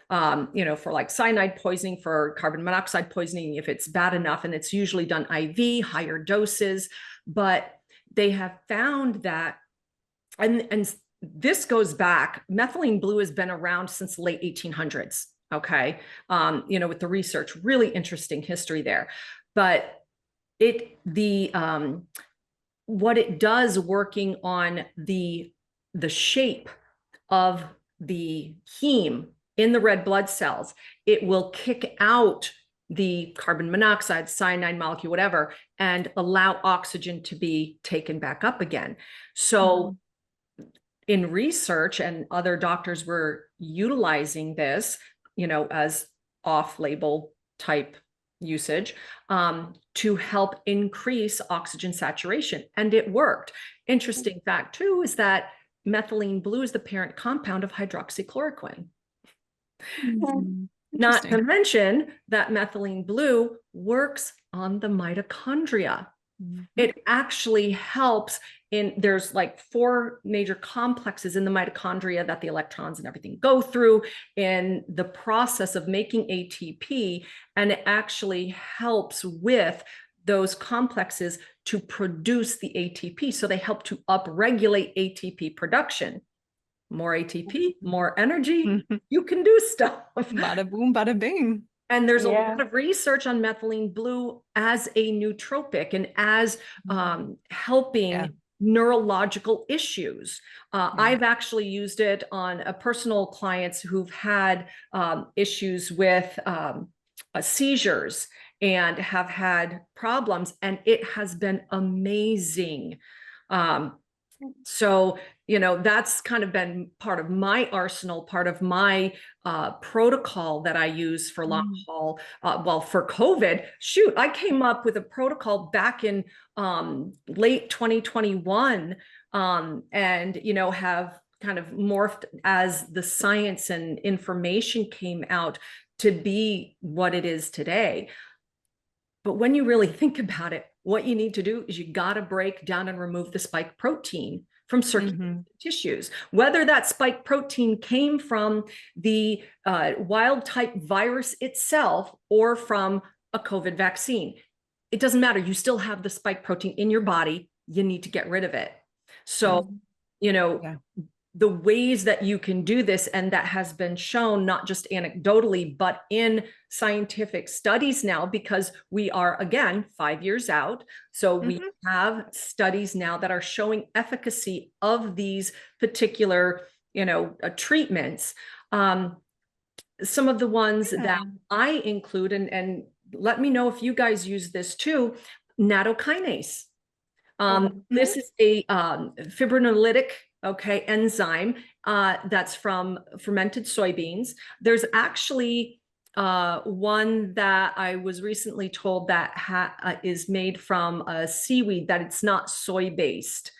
For like cyanide poisoning, for carbon monoxide poisoning, if it's bad enough, and it's usually done IV, higher doses. But they have found that, and this goes back, methylene blue has been around since the late 1800s. Okay. With the research, really interesting history there. But what it does working on the shape of the heme in the red blood cells, it will kick out the carbon monoxide, cyanide molecule, whatever, and allow oxygen to be taken back up again. So in research, and other doctors were utilizing this, as off-label type usage, to help increase oxygen saturation. And it worked. Interesting fact too, is that methylene blue is the parent compound of hydroxychloroquine. Not to mention that methylene blue works on the mitochondria. It actually helps there's like 4 major complexes in the mitochondria that the electrons and everything go through in the process of making ATP. And it actually helps with those complexes to produce the ATP. So they help to upregulate ATP production. More ATP, more energy, you can do stuff. Bada boom, bada bing. And there's a lot of research on methylene blue as a nootropic and as helping neurological issues. I've actually used it on personal clients who've had issues with seizures and have had problems, and it has been amazing. So, that's kind of been part of my arsenal, part of my protocol that I use for long haul. For COVID, shoot, I came up with a protocol back in late 2021 and, have kind of morphed as the science and information came out to be what it is today. But when you really think about it, what you need to do is you got to break down and remove the spike protein from circulating tissues, whether that spike protein came from the wild type virus itself or from a COVID vaccine. It doesn't matter. You still have the spike protein in your body. You need to get rid of it. So, the ways that you can do this, and that has been shown not just anecdotally, but in scientific studies now, because we are, again, 5 years out. So we have studies now that are showing efficacy of these particular, treatments. Some of the ones that I include, and let me know if you guys use this too, nattokinase. This is a fibrinolytic enzyme that's from fermented soybeans. There's actually one that I was recently told that is made from a seaweed, that it's not soy-based.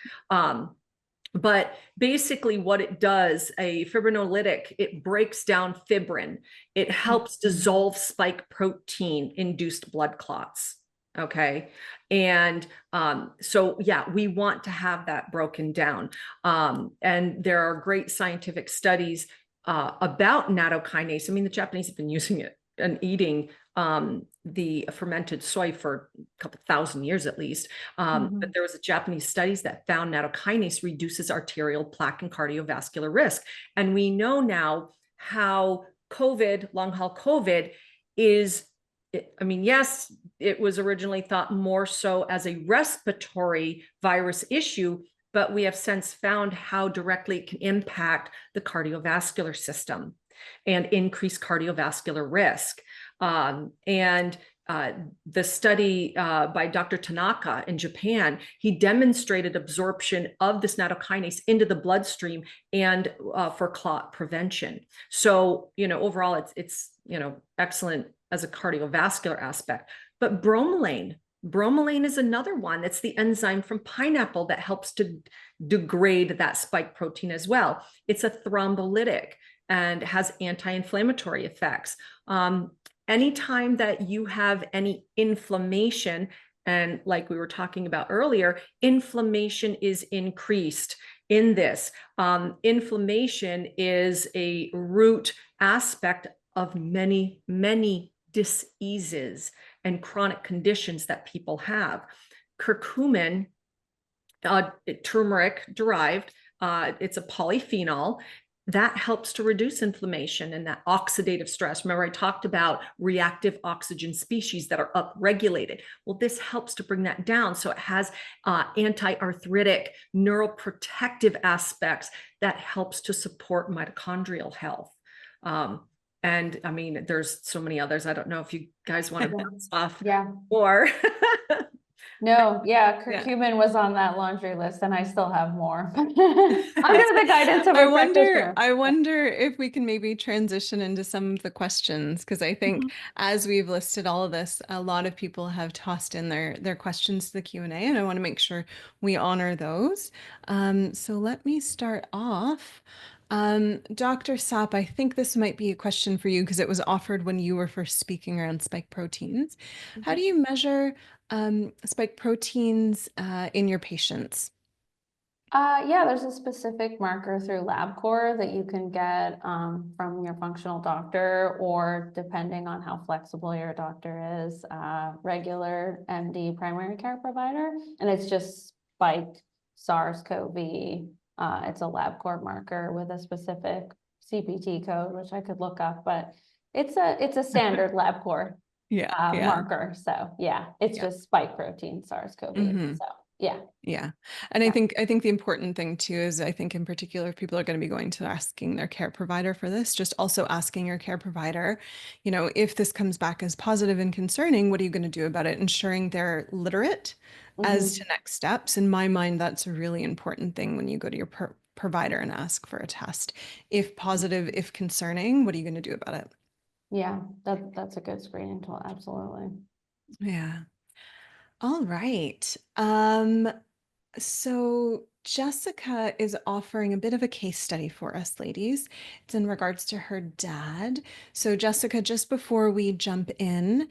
But basically what it does, a fibrinolytic, it breaks down fibrin. It helps dissolve spike protein induced blood clots. Okay. And so, yeah, we want to have that broken down. And there are great scientific studies about nattokinase. I mean, the Japanese have been using it and eating the fermented soy for a couple thousand years at least. But there was a Japanese studies that found nattokinase reduces arterial plaque and cardiovascular risk. And we know now how COVID, long haul COVID, is, I mean, yes, it was originally thought more so as a respiratory virus issue, but we have since found how directly it can impact the cardiovascular system and increase cardiovascular risk. And the study by Dr. Tanaka in Japan, he demonstrated absorption of this nattokinase into the bloodstream and for clot prevention. So, overall, it's excellent as a cardiovascular aspect. But bromelain is another one. That's the enzyme from pineapple that helps to degrade that spike protein as well. It's a thrombolytic and has anti-inflammatory effects. Anytime that you have any inflammation, and like we were talking about earlier, inflammation is increased in this. Inflammation is a root aspect of many, many diseases and chronic conditions that people have. Curcumin, turmeric derived, it's a polyphenol that helps to reduce inflammation and that oxidative stress. Remember, I talked about reactive oxygen species that are upregulated. Well, this helps to bring that down. So it has anti-arthritic, neuroprotective aspects that helps to support mitochondrial health. And I mean, there's so many others. I don't know if you guys want to bounce off or No, yeah, curcumin was on that laundry list and I still have more. Under the guidance of a practitioner. I wonder if we can maybe transition into some of the questions, because I think as we've listed all of this, a lot of people have tossed in their questions to the Q&A, and I want to make sure we honor those. So let me start off. Dr. Sapp, I think this might be a question for you because it was offered when you were first speaking around spike proteins. How do you measure spike proteins in your patients? Yeah, there's a specific marker through LabCorp that you can get from your functional doctor, or depending on how flexible your doctor is, regular MD primary care provider. And it's just spike SARS-CoV. It's a LabCorp marker with a specific CPT code, which I could look up, but it's a standard LabCorp marker. So yeah, it's just spike protein SARS-CoV. So yeah. Yeah. And I think the important thing too is, I think in particular, if people are going to be going to asking their care provider for this, just also asking your care provider, if this comes back as positive and concerning, what are you going to do about it? Ensuring they're literate as to next steps. In my mind, that's a really important thing when you go to your provider and ask for a test. If positive, if concerning, what are you going to do about it? Yeah, that's a good screening tool. Absolutely. Yeah. All right. So Jessica is offering a bit of a case study for us, ladies. It's in regards to her dad. So Jessica, just before we jump in,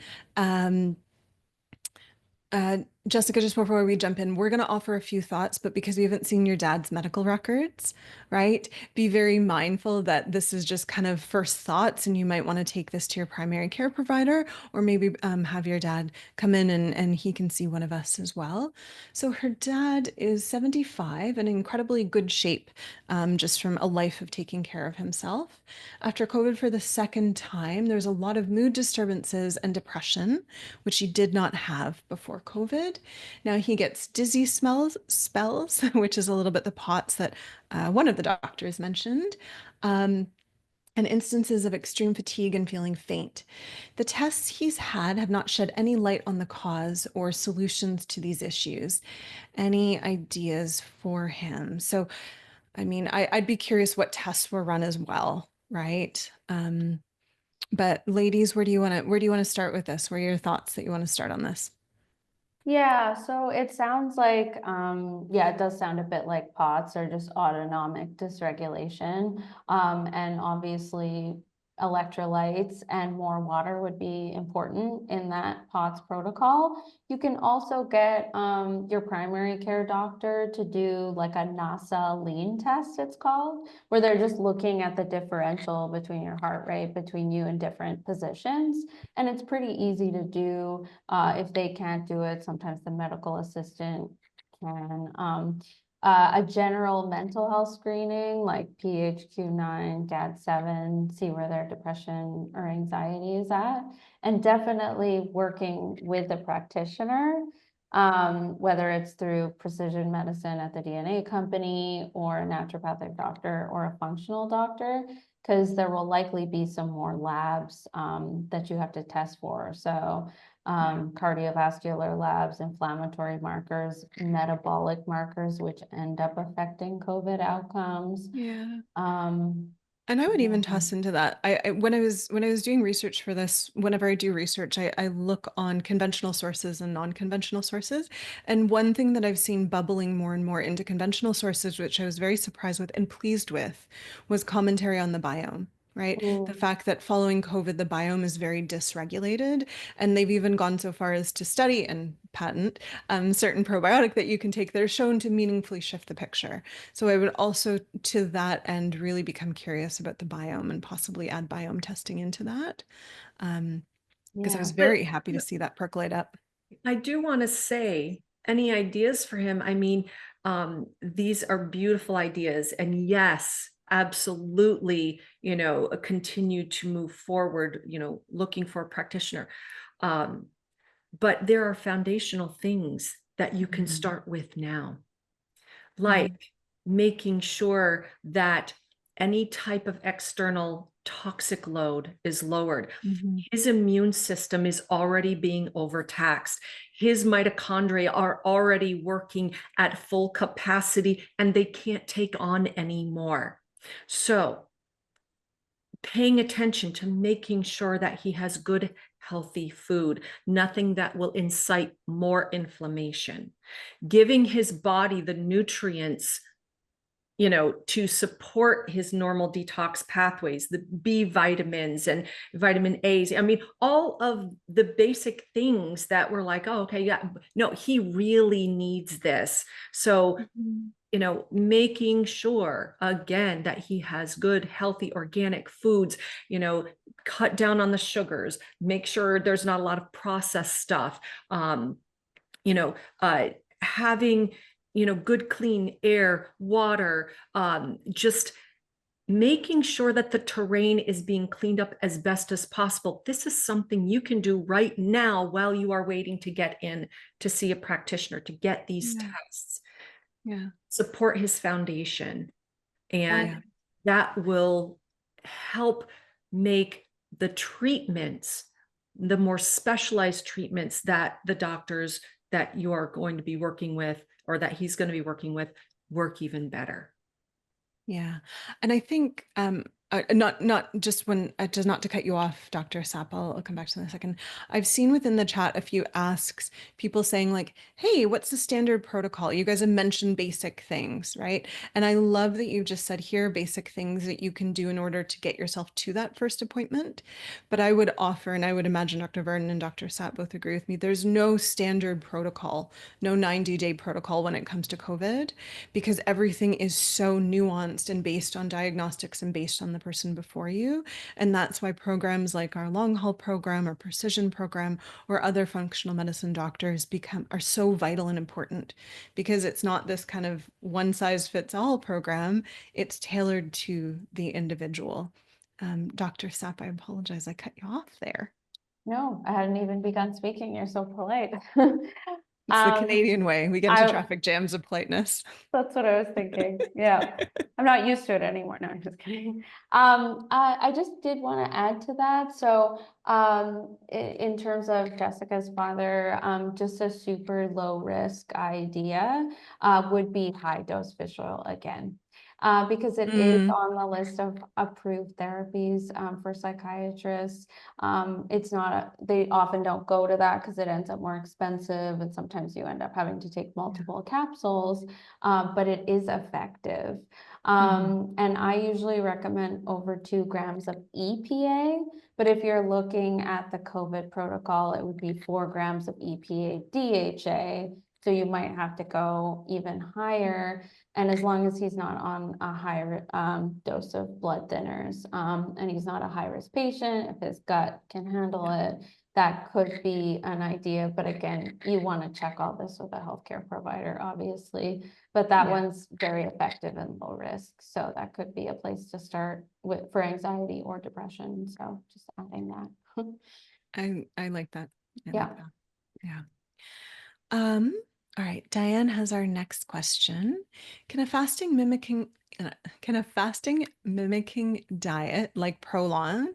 Jessica, just before we jump in, we're going to offer a few thoughts, but because we haven't seen your dad's medical records, right? Be very mindful that this is just kind of first thoughts, and you might want to take this to your primary care provider, or maybe have your dad come in and he can see one of us as well. So her dad is 75 and in incredibly good shape, just from a life of taking care of himself. After COVID for the second time, there's a lot of mood disturbances and depression, which he did not have before COVID. Now he gets dizzy spells, which is a little bit the POTS that one of the doctors mentioned, and instances of extreme fatigue and feeling faint. The tests he's had have not shed any light on the cause or solutions to these issues. Any ideas for him? So, I mean, I'd be curious what tests were run as well, right? But ladies, where do you want to start with this? What are your thoughts that you want to start on this? Yeah, so it sounds like, it does sound a bit like POTS or just autonomic dysregulation. And obviously electrolytes and more water would be important in that POTS protocol. You can also get your primary care doctor to do like a NASA lean test, it's called, where they're just looking at the differential between your heart rate between you in different positions. And it's pretty easy to do. If they can't do it, sometimes the medical assistant can. A general mental health screening like PHQ-9, GAD-7, see where their depression or anxiety is at, and definitely working with a practitioner, whether it's through precision medicine at the DNA company or a naturopathic doctor or a functional doctor, because there will likely be some more labs that you have to test for. So cardiovascular labs, inflammatory markers, metabolic markers, which end up affecting COVID outcomes. Yeah. Um, And I would even yeah. toss into that. When I was doing research for this, whenever I do research, I look on conventional sources and non-conventional sources. And one thing that I've seen bubbling more and more into conventional sources, which I was very surprised with and pleased with, was commentary on the biome. Right? The Mm. fact that following COVID, the biome is very dysregulated. And they've even gone so far as to study and patent certain probiotic that you can take that are shown to meaningfully shift the picture. So I would also, to that end, really become curious about the biome and possibly add biome testing into that. Because I Yeah. was very happy to see that percolate up. I do want to say, any ideas for him? I mean, these are beautiful ideas. And yes, absolutely, continue to move forward, looking for a practitioner. But there are foundational things that you can start with now, like making sure that any type of external toxic load is lowered. His immune system is already being overtaxed. His mitochondria are already working at full capacity and they can't take on anymore. So paying attention to making sure that he has good, healthy food, nothing that will incite more inflammation, giving his body the nutrients to support his normal detox pathways, the B vitamins and vitamin A's. I mean, all of the basic things that we're like, oh, okay, yeah, no, he really needs this. So, making sure again that he has good, healthy, organic foods, cut down on the sugars, make sure there's not a lot of processed stuff, having good clean air, water, just making sure that the terrain is being cleaned up as best as possible. This is something you can do right now while you are waiting to get in to see a practitioner, to get these tests. Yeah. Support his foundation, and Yeah. that will help make the treatments, the more specialized treatments that the doctors that you are going to be working with or that he's going to be working with work even better. Yeah. And I think not just when just not to cut you off, Dr. Sapp, I'll come back to that in a second. I've seen within the chat a few asks, people saying like, hey, what's the standard protocol? You guys have mentioned basic things, right? And I love that you just said here basic things that you can do in order to get yourself to that first appointment. But I would offer, and I would imagine Dr. Vernon and Dr. Sapp both agree with me, there's no standard protocol, no 90-day protocol when it comes to COVID, because everything is so nuanced and based on diagnostics and based on the person before you. And that's why programs like our long haul program or precision program or other functional medicine doctors are so vital and important, because it's not this kind of one size fits all program. It's tailored to the individual. Dr. Sapp, I apologize, I cut you off there. No, I hadn't even begun speaking. You're so polite. It's the Canadian way. We get into I- traffic jams of politeness. That's what I was thinking. Yeah. I'm not used to it anymore. No, I'm just kidding. I just did want to add to that. So, in terms of Jessica's father, just a super low risk idea, would be high dose fish oil again. because it is on the list of approved therapies for psychiatrists. It's not, they often don't go to that because it ends up more expensive, and sometimes you end up having to take multiple capsules, but it is effective. And I usually recommend over 2 grams of EPA, but if you're looking at the COVID protocol, it would be 4 grams of EPA DHA. So you might have to go even higher. And as long as he's not on a high dose of blood thinners, and he's not a high risk patient, if his gut can handle it, that could be an idea. But again, you want to check all this with a healthcare provider, obviously. But that one's very effective and low risk. So that could be a place to start with for anxiety or depression. So just adding that. I like that. I Yeah. like that. Yeah. All right. Diane has our next question. Can a fasting mimicking diet like Prolon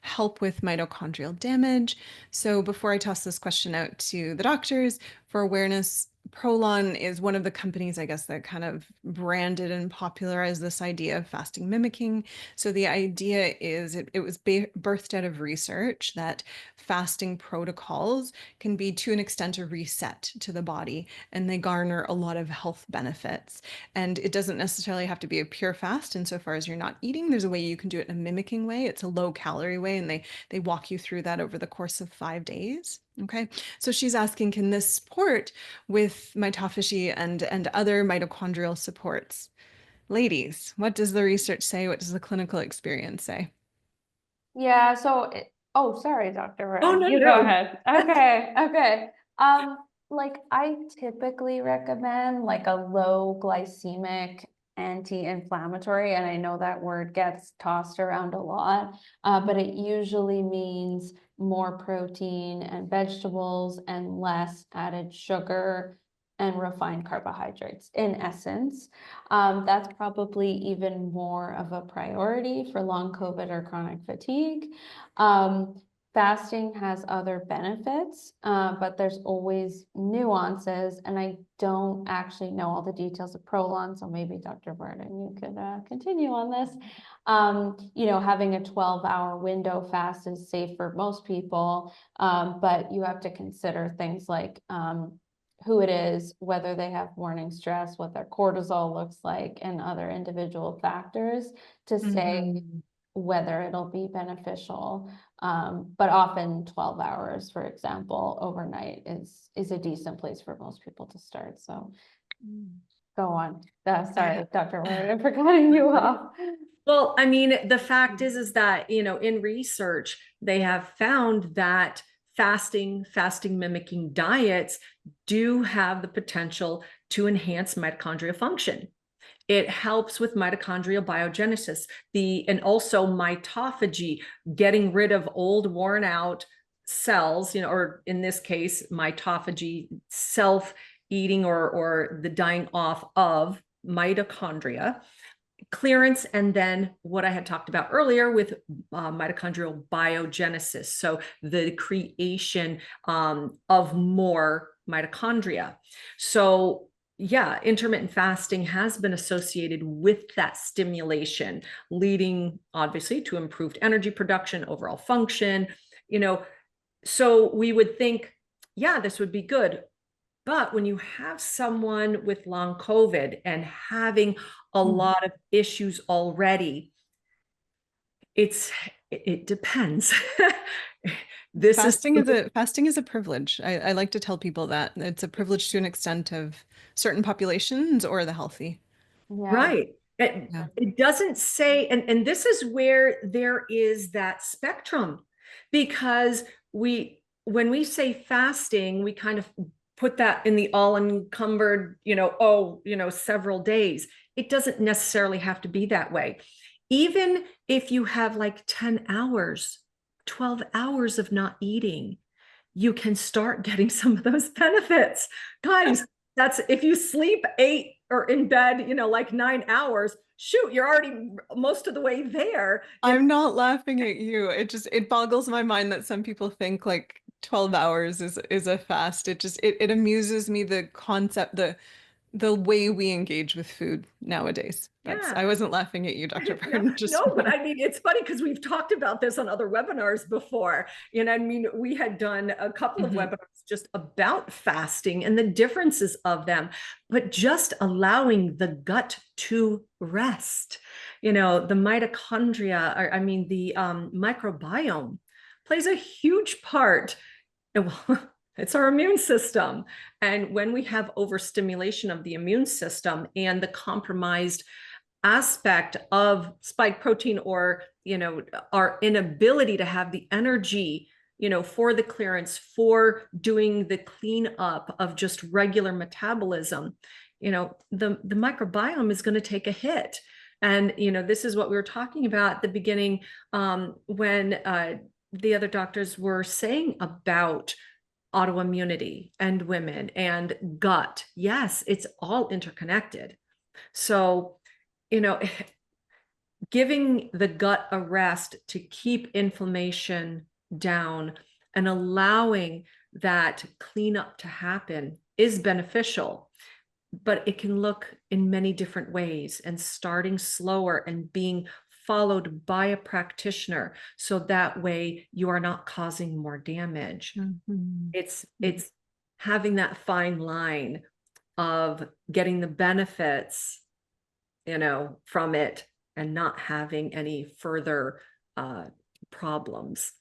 help with mitochondrial damage? So before I toss this question out to the doctors, for awareness, Prolon is one of the companies, I guess, that kind of branded and popularized this idea of fasting mimicking. So the idea is it was birthed out of research that fasting protocols can be to an extent a reset to the body, and they garner a lot of health benefits. And it doesn't necessarily have to be a pure fast insofar as you're not eating. There's a way you can do it in a mimicking way. It's a low calorie way, and they walk you through that over the course of 5 days. Okay, so she's asking, can this support with mitophagy and other mitochondrial supports? Ladies, what does the research say? What does the clinical experience say? Yeah, so oh, sorry, Dr. Oh, Ray, no, you go no. ahead. Okay. Like I typically recommend like a low glycemic anti-inflammatory, and I know that word gets tossed around a lot, but it usually means more protein and vegetables and less added sugar and refined carbohydrates in essence. That's probably even more of a priority for long COVID or chronic fatigue. Fasting has other benefits, but there's always nuances, and I don't actually know all the details of Prolon, so maybe Dr. Burden, you could continue on this. Having a 12-hour window fast is safe for most people, but you have to consider things like who it is, whether they have morning stress, what their cortisol looks like, and other individual factors to say whether it'll be beneficial. But often 12 hours, for example, overnight is a decent place for most people to start. So go on. Sorry, Dr. Warren, for cutting you off. Well, I mean, the fact is that, in research, they have found that fasting mimicking diets do have the potential to enhance mitochondrial function. It helps with mitochondrial biogenesis, and also mitophagy, getting rid of old, worn out cells, or in this case, mitophagy, self-eating or the dying off of mitochondria. Clearance, and then what I had talked about earlier with mitochondrial biogenesis, so the creation of more mitochondria. So yeah, intermittent fasting has been associated with that stimulation, leading obviously to improved energy production, overall function, so we would think, yeah, this would be good. But when you have someone with long COVID and having a lot of issues already, it depends. Fasting is a privilege. I like to tell people that it's a privilege to an extent of certain populations or the healthy. Yeah. Right. It doesn't say, and this is where there is that spectrum, because when we say fasting, we kind of put that in the all encumbered, several days. It doesn't necessarily have to be that way. Even if you have like 10 hours, 12 hours of not eating, you can start getting some of those benefits. Guys, that's if you sleep 8 or in bed, like 9 hours, shoot, you're already most of the way there. I'm not laughing at you. It boggles my mind that some people think like 12 hours is a fast. It amuses me, the concept, the way we engage with food nowadays. I Yeah. wasn't laughing at you, Dr. No, Barton. Just no, but I mean, it's funny because we've talked about this on other webinars before. And I mean, we had done a couple of webinars just about fasting and the differences of them, but just allowing the gut to rest. The mitochondria, or I mean, the microbiome plays a huge part. Well, it's our immune system. And when we have overstimulation of the immune system and the compromised aspect of spike protein, or our inability to have the energy for the clearance, for doing the cleanup of just regular metabolism, the microbiome is going to take a hit. And this is what we were talking about at the beginning, when the other doctors were saying about autoimmunity and women and gut. Yes, it's all interconnected. So giving the gut a rest to keep inflammation down and allowing that cleanup to happen is beneficial, but it can look in many different ways, and starting slower and being followed by a practitioner, so that way you are not causing more damage. It's having that fine line of getting the benefits from it and not having any further problems.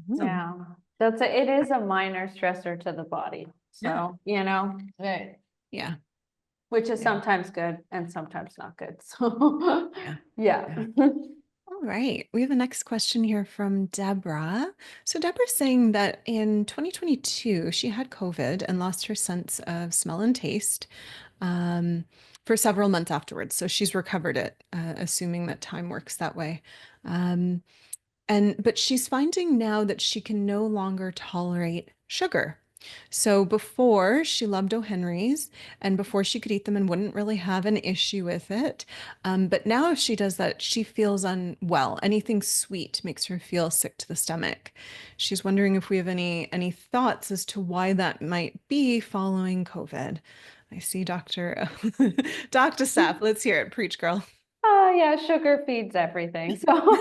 Yeah, it is a minor stressor to the body. So, yeah. Which is sometimes good and sometimes not good. So, yeah. All right. We have the next question here from Deborah. So Deborah's saying that in 2022, she had COVID and lost her sense of smell and taste for several months afterwards. So she's recovered it, assuming that time works that way. But she's finding now that she can no longer tolerate sugar. So before, she loved O. Henry's, and before she could eat them and wouldn't really have an issue with it. But now if she does that, she feels unwell. Anything sweet makes her feel sick to the stomach. She's wondering if we have any thoughts as to why that might be following COVID. I see Dr. Dr. Sapp. Let's hear it. Preach, girl. Oh yeah, sugar feeds everything. So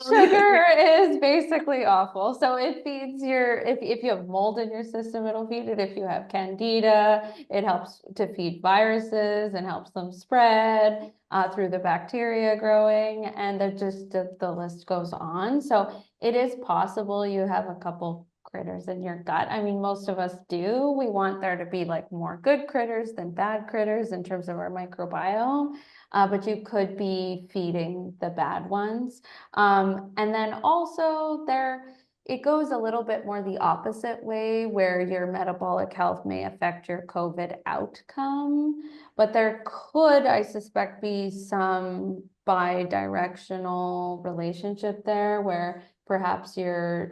sugar is basically awful. So it feeds if you have mold in your system, it'll feed it. If you have candida, it helps to feed viruses and helps them spread through the bacteria growing, and the list goes on. So it is possible you have a couple critters in your gut. I mean, most of us do. We want there to be like more good critters than bad critters in terms of our microbiome, but you could be feeding the bad ones. And then also it goes a little bit more the opposite way, where your metabolic health may affect your COVID outcome, but there could, I suspect, be some bi-directional relationship there, where perhaps you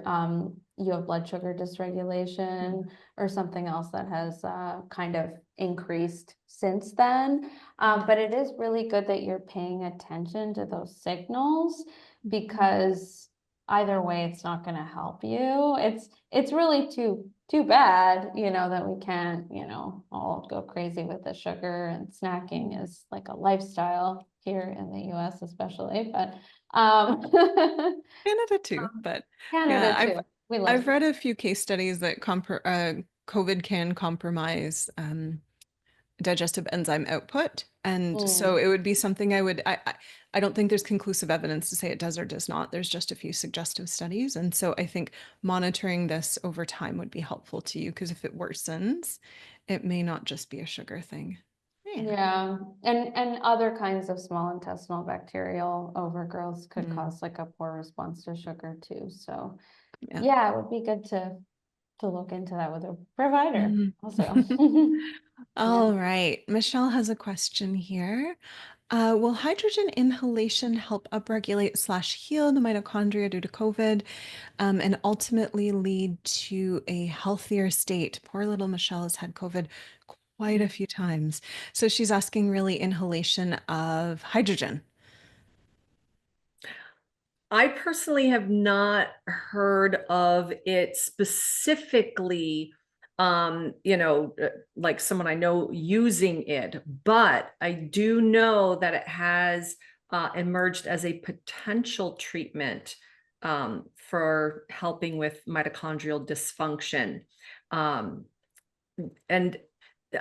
have blood sugar dysregulation or something else that has kind of increased since then. But it is really good that you're paying attention to those signals, because either way, it's not going to help you. It's really too bad, that we can't, all go crazy with the sugar, and snacking is like a lifestyle here in the US especially, but Canada too, but Canada yeah, too. We love I've read a few case studies that COVID can compromise digestive enzyme output, and so it would be something I don't think there's conclusive evidence to say it does or does not. There's just a few suggestive studies, and so I think monitoring this over time would be helpful to you, because if it worsens, it may not just be a sugar thing. Yeah, and other kinds of small intestinal bacterial overgrowths could cause like a poor response to sugar too. So yeah, it would be good to look into that with a provider also. All right. Michelle has a question here. Will hydrogen inhalation help upregulate / heal the mitochondria due to COVID, and ultimately lead to a healthier state? Poor little Michelle has had COVID quite a few times. So she's asking really inhalation of hydrogen. I personally have not heard of it specifically you know, like someone I know using it, but I do know that it has emerged as a potential treatment for helping with mitochondrial dysfunction. And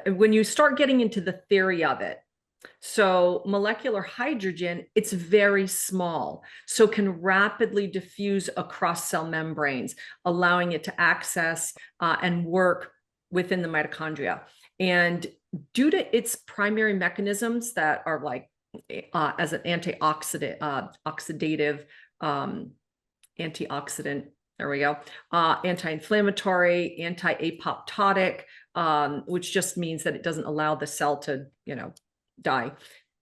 when you start getting into the theory of it, so molecular hydrogen, it's very small, so can rapidly diffuse across cell membranes, allowing it to access and work within the mitochondria. And due to its primary mechanisms that are like as an oxidative, antioxidant, there we go, anti-inflammatory, anti-apoptotic, which just means that it doesn't allow the cell to, you know, die.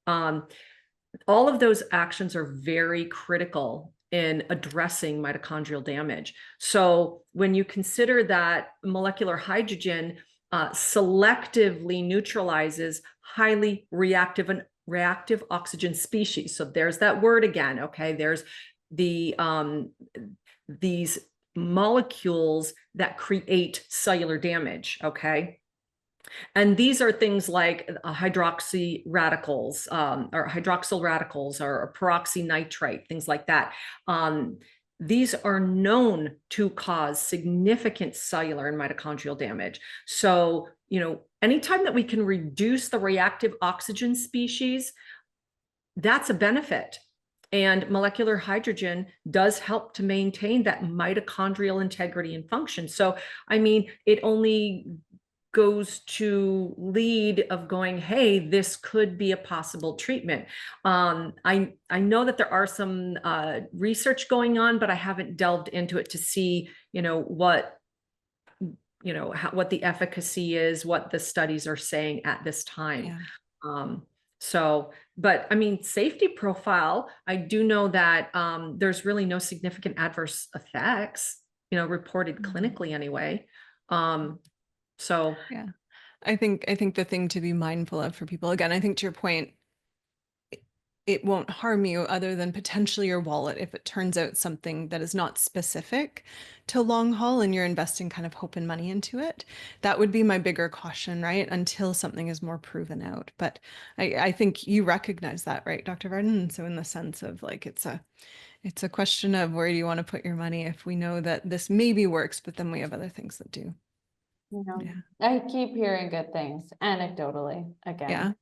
All of those actions are very critical in addressing mitochondrial damage. So when you consider that molecular hydrogen selectively neutralizes highly reactive oxygen species. So there's that word again. Okay, there's the these molecules that create cellular damage. Okay. And these are things like hydroxy radicals or hydroxyl radicals or peroxynitrite, things like that. These are known to cause significant cellular and mitochondrial damage. So, you know, anytime that we can reduce the reactive oxygen species, that's a benefit. And molecular hydrogen does help to maintain that mitochondrial integrity and function. So, I mean, it only goes to lead of going, hey, this could be a possible treatment. I know that there are some research going on, but I haven't delved into it to see, you know, what the efficacy is, what the studies are saying at this time. Yeah. So, but I mean, safety profile, I do know that there's really no significant adverse effects, you know, reported clinically anyway. So yeah, I think the thing to be mindful of for people, again, I think to your point, it won't harm you other than potentially your wallet if it turns out something that is not specific to long haul and you're investing kind of hope and money into it. That would be my bigger caution, right? Until something is more proven out. But I think you recognize that, right, Dr. Varden? And so in the sense of like, it's a question of where do you want to put your money if we know that this maybe works, but then we have other things that do. You know, Yeah. I keep hearing good things anecdotally Yeah. again.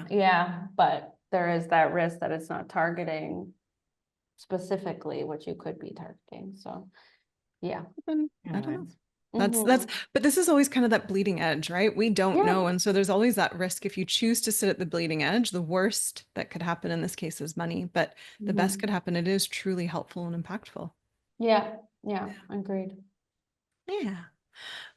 Yeah, but there is that risk that it's not targeting specifically what you could be targeting. So, yeah. I don't know. Anyways. That's, but this is always kind of that bleeding edge, right? We don't Yeah. know. And so there's always that risk. If you choose to sit at the bleeding edge, the worst that could happen in this case is money, but the best could happen. It is truly helpful and impactful. Yeah, agreed. Yeah.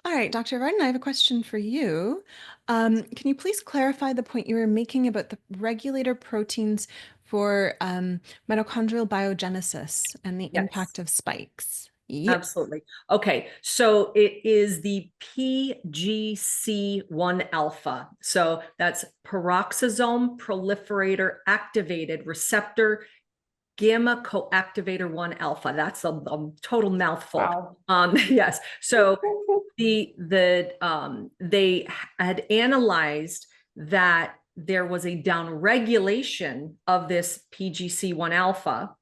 All right, Dr. Varden, I have a question for you. Can you please clarify the point you were making about the regulator proteins for mitochondrial biogenesis and the yes. impact of spikes? Yep. Absolutely. Okay, so it is the PGC1 alpha. So that's peroxisome proliferator activated receptor gamma coactivator 1 alpha. That's a total mouthful. Wow. Yes. So they had analyzed that there was a downregulation of this PGC1 alpha,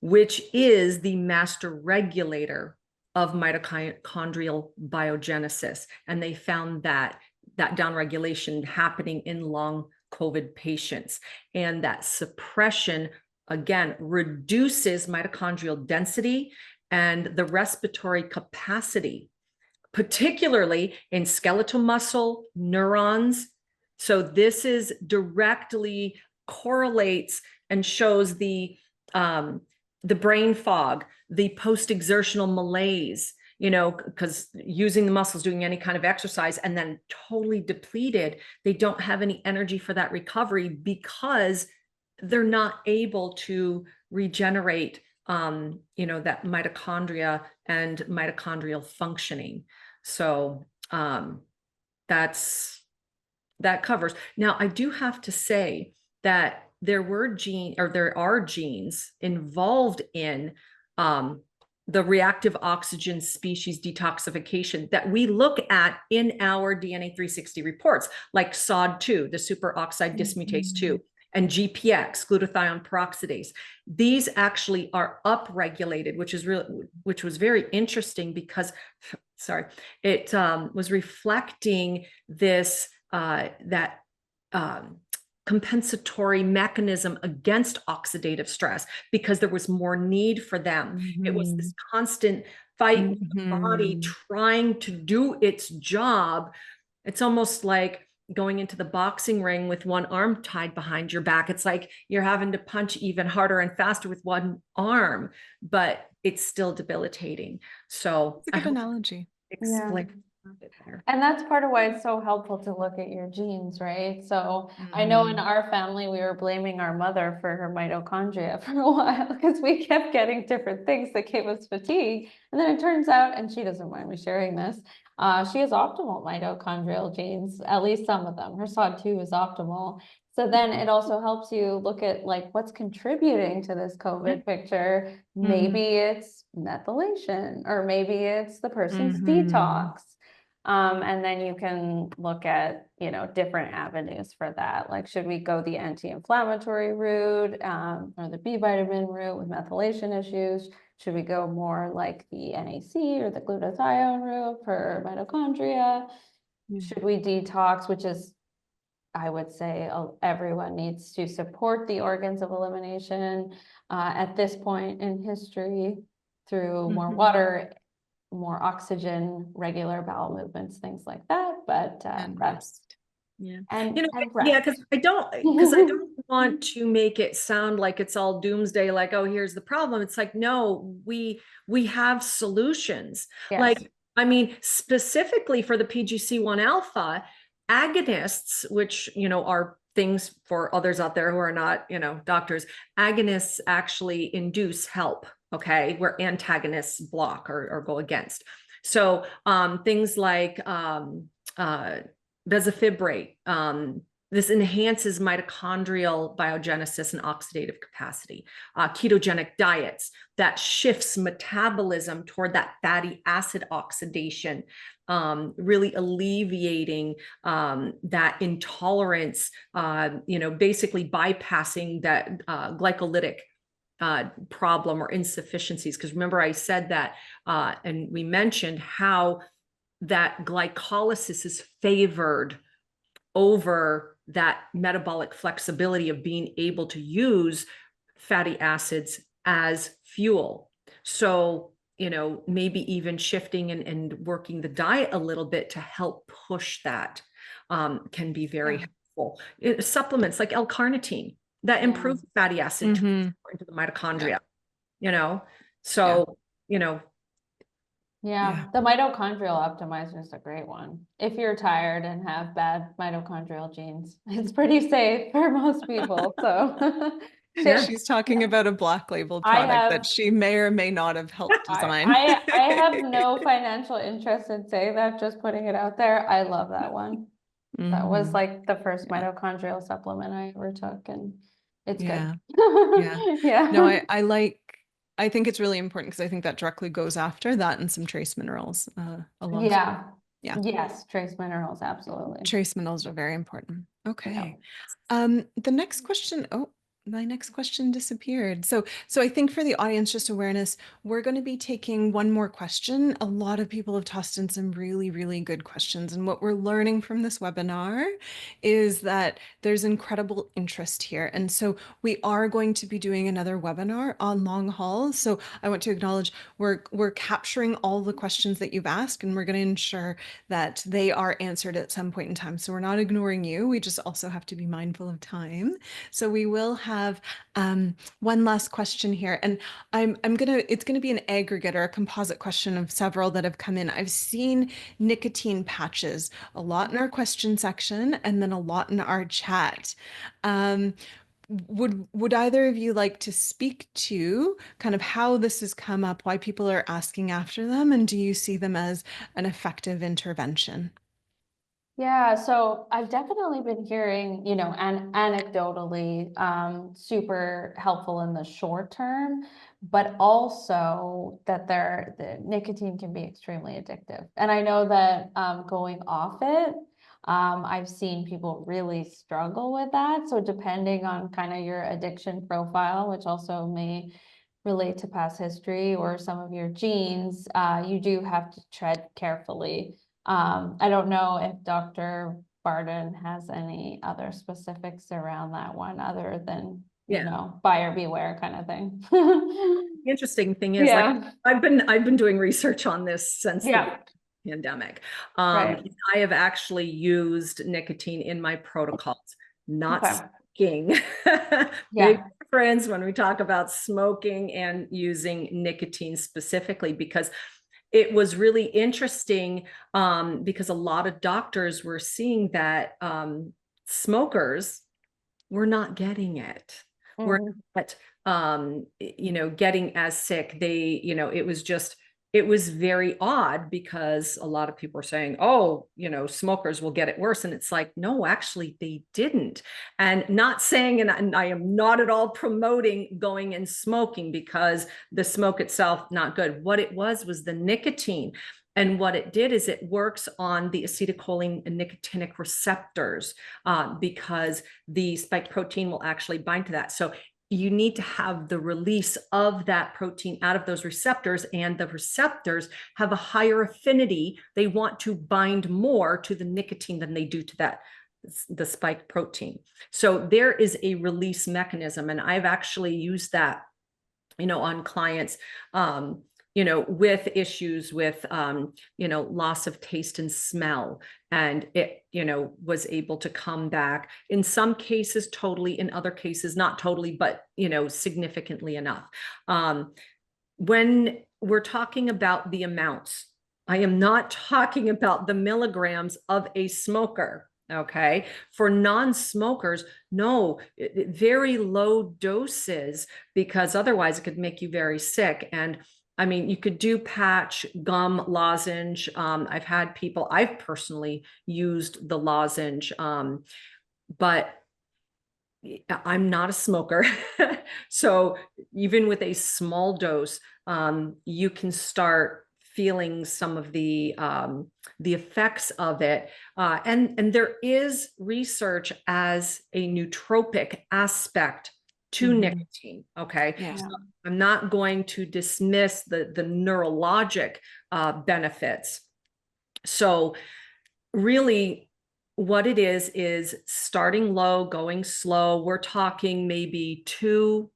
which is the master regulator of mitochondrial biogenesis. And they found that downregulation happening in long COVID patients. And that suppression, again, reduces mitochondrial density and the respiratory capacity, particularly in skeletal muscle, neurons. So this is directly correlates and shows the brain fog, the post-exertional malaise, you know, because using the muscles, doing any kind of exercise, and then totally depleted, they don't have any energy for that recovery because they're not able to regenerate, you know, that mitochondria and mitochondrial functioning. So that covers. Now, I do have to say that there are genes involved in the reactive oxygen species detoxification that we look at in our DNA 360 reports, like SOD2, the superoxide dismutase 2, and GPX, glutathione peroxidase. These actually are upregulated, which was very interesting because, sorry, it was reflecting this compensatory mechanism against oxidative stress because there was more need for them. It was this constant fight with the body trying to do its job. It's almost like going into the boxing ring with one arm tied behind your back. It's like you're having to punch even harder and faster with one arm, but it's still debilitating. So It's a good analogy. Explain a bit better. And that's part of why it's so helpful to look at your genes, right? So I know in our family, we were blaming our mother for her mitochondria for a while because we kept getting different things that gave us fatigue. And then it turns out, and she doesn't mind me sharing this, she has optimal mitochondrial genes, at least some of them. Her SOD2 is optimal. So then it also helps you look at like what's contributing to this COVID picture. Maybe it's methylation, or maybe it's the person's detox. And then you can look at, different avenues for that. Like, should we go the anti-inflammatory route, or the B vitamin route with methylation issues? Should we go more like the NAC or the glutathione route for mitochondria? Should we detox, which is, I would say, everyone needs to support the organs of elimination at this point in history through more water, more oxygen, regular bowel movements, things like that. But And rest. Yeah. And yeah, rest. because I don't want to make it sound like it's all doomsday, like, oh, here's the problem. It's like, no, we have solutions. Yes. Like, I mean, specifically for the PGC1 alpha agonists, which, are things for others out there who are not, doctors, agonists actually induce help. Okay, where antagonists block or go against. So things like bezafibrate, this enhances mitochondrial biogenesis and oxidative capacity. Ketogenic diets, that shifts metabolism toward that fatty acid oxidation, really alleviating that intolerance, basically bypassing that glycolytic problem or insufficiencies. Because remember, I said that, and we mentioned how that glycolysis is favored over that metabolic flexibility of being able to use fatty acids as fuel. So, maybe even shifting and working the diet a little bit to help push that can be very helpful. Supplements like L-carnitine that improve fatty acid transport into the mitochondria, so, Yeah, the mitochondrial optimizer is a great one. If you're tired and have bad mitochondrial genes, it's pretty safe for most people. So She's talking about a black label product that she may or may not have helped design. I have no financial interest in saying that, just putting it out there. I love that one. That was like the first mitochondrial supplement I ever took, and it's good. Yeah. No, I think it's really important because I think that directly goes after that and some trace minerals along. Yeah. Yeah. Yes, trace minerals, absolutely. Trace minerals are very important. Okay. The next question, my next question disappeared. So I think for the audience, just awareness, we're going to be taking one more question. A lot of people have tossed in some really, really good questions. And what we're learning from this webinar is that there's incredible interest here. And so we are going to be doing another webinar on long haul. So I want to acknowledge we're capturing all the questions that you've asked, and we're going to ensure that they are answered at some point in time. So we're not ignoring you. We just also have to be mindful of time. So we will have one last question here, and it's gonna be an aggregate or a composite question of several that have come in. I've seen nicotine patches a lot in our question section, and then a lot in our chat. Would either of you like to speak to kind of how this has come up, why people are asking after them, and do you see them as an effective intervention? Yeah, so I've definitely been hearing, anecdotally, super helpful in the short term, but also that the nicotine can be extremely addictive. And I know that going off it, I've seen people really struggle with that. So depending on kind of your addiction profile, which also may relate to past history or some of your genes, you do have to tread carefully. I don't know if Dr. Barden has any other specifics around that one other than, you know, buyer beware kind of thing. The interesting thing is, like, Yeah. I've been doing research on this since the Yeah. pandemic. Right. I have actually used nicotine in my protocols, not Okay. smoking. Big Yeah. difference when we talk about smoking and using nicotine specifically, because it was really interesting, because a lot of doctors were seeing that smokers were not getting it. We're not, getting as sick. It was very odd, because a lot of people are saying, oh, smokers will get it worse. And it's like, no, actually they didn't. And not saying, and I am not at all promoting going and smoking, because the smoke itself, not good. What it was the nicotine. And what it did is it works on the acetylcholine and nicotinic receptors, because the spike protein will actually bind to that. So you need to have the release of that protein out of those receptors, and the receptors have a higher affinity. They want to bind more to the nicotine than they do to the spike protein. So there is a release mechanism, and I've actually used that, on clients, with issues with, loss of taste and smell. And it, was able to come back in some cases totally, in other cases, not totally, but, significantly enough. When we're talking about the amounts, I am not talking about the milligrams of a smoker. Okay. For non-smokers, no, very low doses, because otherwise it could make you very sick. And I mean, you could do patch, gum, lozenge. I've personally used the lozenge, but I'm not a smoker. So even with a small dose, you can start feeling some of the effects of it. And there is research as a nootropic aspect to nicotine. Okay. Yeah. So I'm not going to dismiss the neurologic benefits. So really, what it is starting low, going slow. We're talking maybe 2-4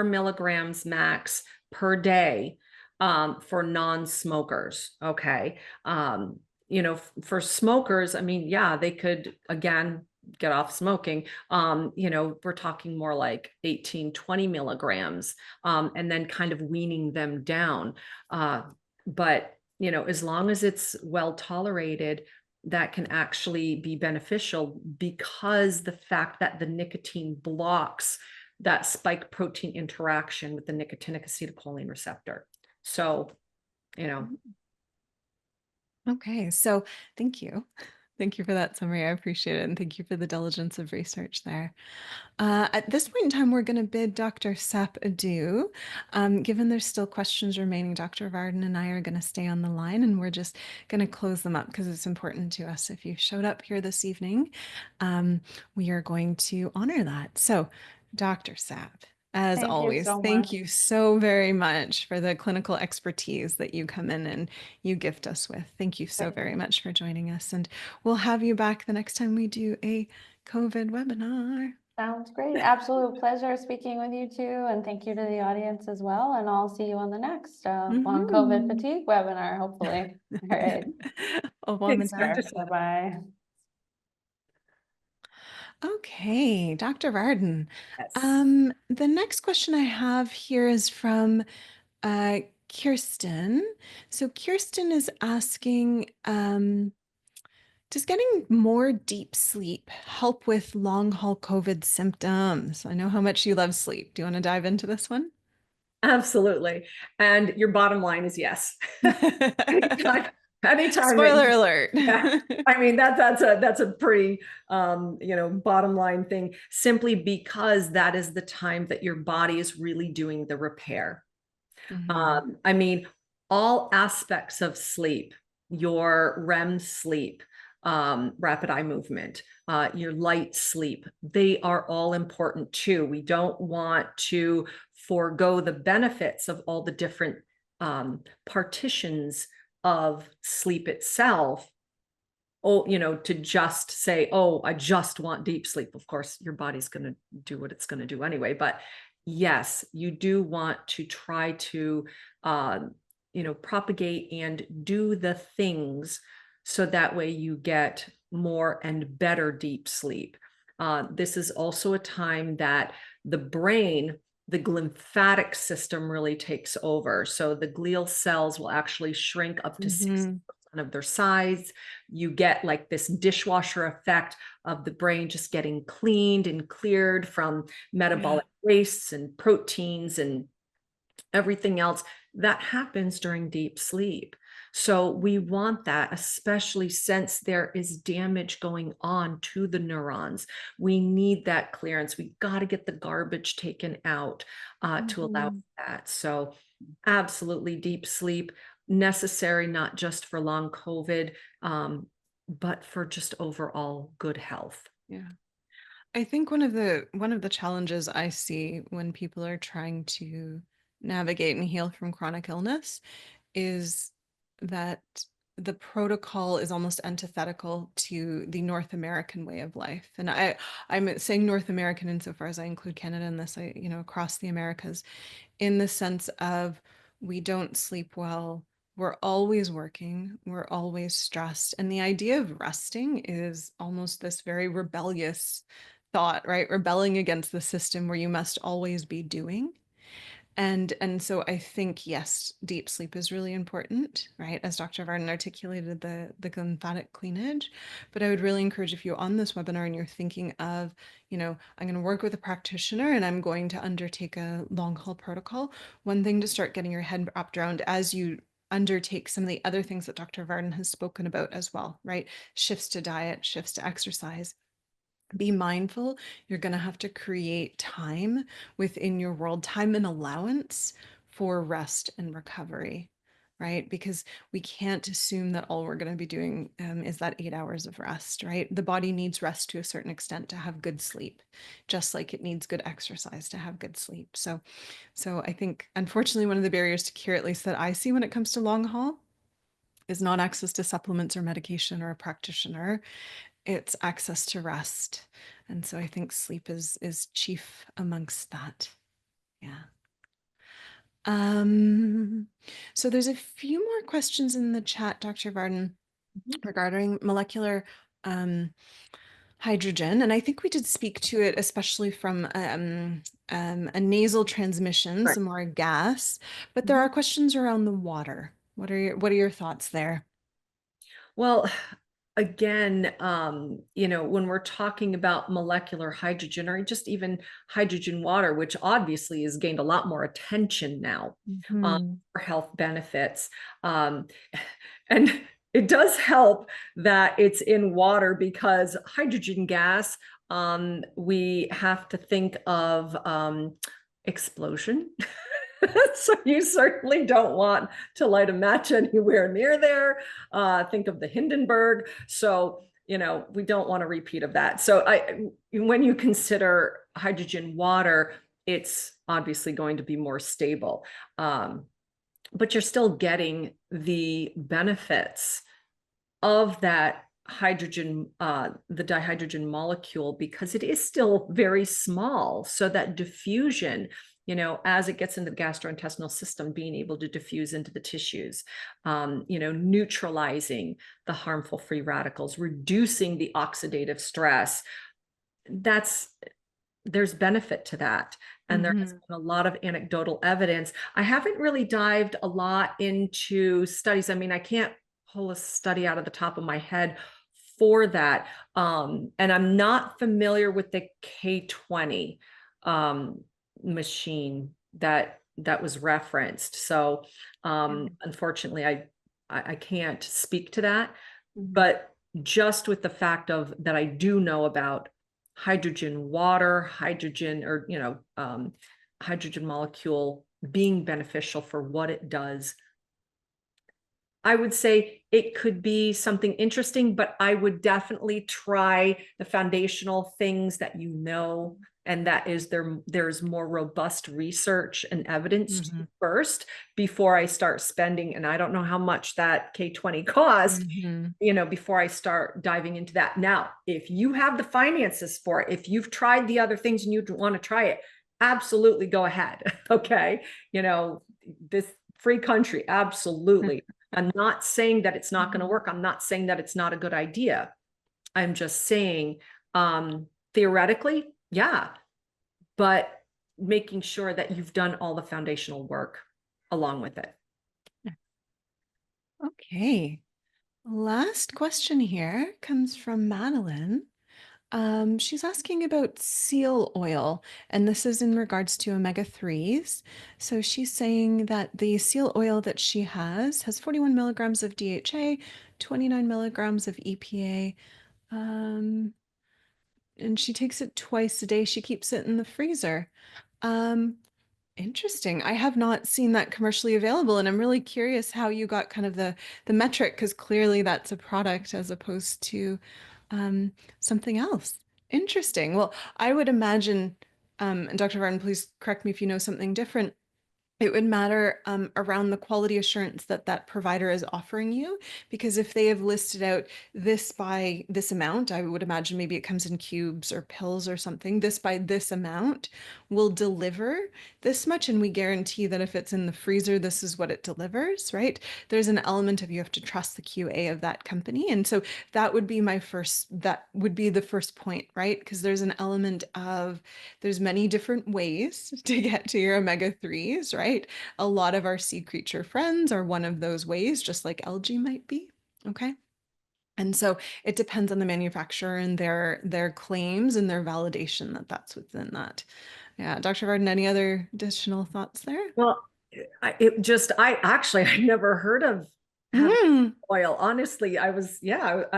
milligrams max per day, for non-smokers. Okay. For smokers, I mean, yeah, they could, again, get off smoking. We're talking more like 18-20 milligrams, and then kind of weaning them down. But as long as it's well tolerated, that can actually be beneficial, because the fact that the nicotine blocks that spike protein interaction with the nicotinic acetylcholine receptor. So, Okay, so thank you. Thank you for that summary. I appreciate it. And thank you for the diligence of research there. At this point in time, we're going to bid Dr. Sapp adieu. Given there's still questions remaining, Dr. Varden and I are going to stay on the line, and we're just going to close them up because it's important to us. If you showed up here this evening, we are going to honor that. So, Dr. Sapp, as Thank you always, so thank much. you so very much for the clinical expertise that you come in and you gift us with. Thank you so very much for joining us. And we'll have you back the next time we do a COVID webinar. Sounds great. Absolute pleasure speaking with you too. And thank you to the audience as well. And I'll see you on the next long COVID fatigue webinar, hopefully. All right. thanks, Sure. Dr. Sapp. Bye-bye. Okay, Dr. Varden. Yes. The next question I have here is from Kirsten. So Kirsten is asking, does getting more deep sleep help with long haul COVID symptoms? I know how much you love sleep. Do you want to dive into this one? Absolutely. And your bottom line is yes. Anytime that Spoiler you, alert. yeah, I mean, that's a pretty, bottom line thing, simply because that is the time that your body is really doing the repair. I mean, all aspects of sleep, your REM sleep, rapid eye movement, your light sleep, they are all important too. We don't want to forego the benefits of all the different partitions of sleep itself. Oh, to just say, oh, I just want deep sleep. Of course, your body's going to do what it's going to do anyway. But yes, you do want to try to, propagate and do the things so that way you get more and better deep sleep. This is also a time that the brain, the lymphatic system really takes over. So the glial cells will actually shrink up to 60% of their size. You get like this dishwasher effect of the brain just getting cleaned and cleared from metabolic wastes and proteins and everything else that happens during deep sleep. So we want that, especially since there is damage going on to the neurons. We need that clearance. We got to get the garbage taken out to allow that. So absolutely, deep sleep necessary, not just for long COVID, but for just overall good health. Yeah. I think one of the challenges I see when people are trying to navigate and heal from chronic illness is that the protocol is almost antithetical to the North American way of life. And I'm saying North American insofar as I include Canada in this, across the Americas, in the sense of we don't sleep well. We're always working, we're always stressed. And the idea of resting is almost this very rebellious thought, right? Rebelling against the system where you must always be doing. And so I think, yes, deep sleep is really important, right? As Dr. Varden articulated, the lymphatic cleanage. But I would really encourage, if you're on this webinar and you're thinking of, I'm going to work with a practitioner and I'm going to undertake a long haul protocol, one thing to start getting your head wrapped around as you undertake some of the other things that Dr. Varden has spoken about as well, right? Shifts to diet, shifts to exercise. Be mindful, you're going to have to create time within your world, time and allowance for rest and recovery, right? Because we can't assume that all we're going to be doing is that 8 hours of rest, right? The body needs rest to a certain extent to have good sleep, just like it needs good exercise to have good sleep. So I think, unfortunately, one of the barriers to cure, at least that I see when it comes to long haul, is not access to supplements or medication or a practitioner. It's access to rest. And so I think sleep is chief amongst that. Yeah. So there's a few more questions in the chat, Dr. Varden, regarding molecular hydrogen. And I think we did speak to it, especially from a nasal transmission, Right. some more gas, but there are questions around the water. What are your thoughts there? Well, again, when we're talking about molecular hydrogen or just even hydrogen water, which obviously has gained a lot more attention now for health benefits. And it does help that it's in water, because hydrogen gas, we have to think of explosion. So you certainly don't want to light a match anywhere near there. Think of the Hindenburg. So, we don't want a repeat of that. So when you consider hydrogen water, it's obviously going to be more stable. But you're still getting the benefits of that hydrogen, the dihydrogen molecule, because it is still very small. So that diffusion, as it gets into the gastrointestinal system, being able to diffuse into the tissues, neutralizing the harmful free radicals, reducing the oxidative stress. There's benefit to that. And there has been a lot of anecdotal evidence. I haven't really dived a lot into studies. I mean, I can't pull a study out of the top of my head for that. And I'm not familiar with the K20 machine that was referenced. So unfortunately, I can't speak to that, Mhm. but just with the fact of that, I do know about hydrogen, water, hydrogen, or, hydrogen molecule being beneficial for what it does. I would say it could be something interesting, but I would definitely try the foundational things that you know, and that is there's more robust research and evidence to first before I start spending. And I don't know how much that K20 cost, before I start diving into that. Now, if you have the finances for it, if you've tried the other things and you want to try it, absolutely go ahead. Okay. This free country, absolutely. I'm not saying that it's not going to work. I'm not saying that it's not a good idea. I'm just saying, theoretically, yeah, but making sure that you've done all the foundational work along with it. Okay. Last question here comes from Madeline. She's asking about seal oil, and this is in regards to omega-3s. So she's saying that the seal oil that she has 41 milligrams of DHA, 29 milligrams of EPA, and she takes it twice a day. She keeps it in the freezer. Um, Interesting. I have not seen that commercially available, and I'm really curious how you got kind of the metric, because clearly that's a product as opposed to something else. Interesting. Well, I would imagine, and Dr. Varden, please correct me if you know something different. It would matter around the quality assurance that that provider is offering you, because if they have listed out this by this amount, I would imagine maybe it comes in cubes or pills or something, this by this amount will deliver this much, and we guarantee that if it's in the freezer, this is what it delivers, right? There's an element of you have to trust the QA of that company. And so that would be that would be the first point, right? Because there's an element of, there's many different ways to get to your omega-3s, right? A lot of our sea creature friends are one of those ways, just like algae might be. Okay. And so it depends on the manufacturer and their claims and their validation that that's within that. Yeah, Dr. Varden, any other additional thoughts there? Well, I never heard of having Mm. oil. Honestly, I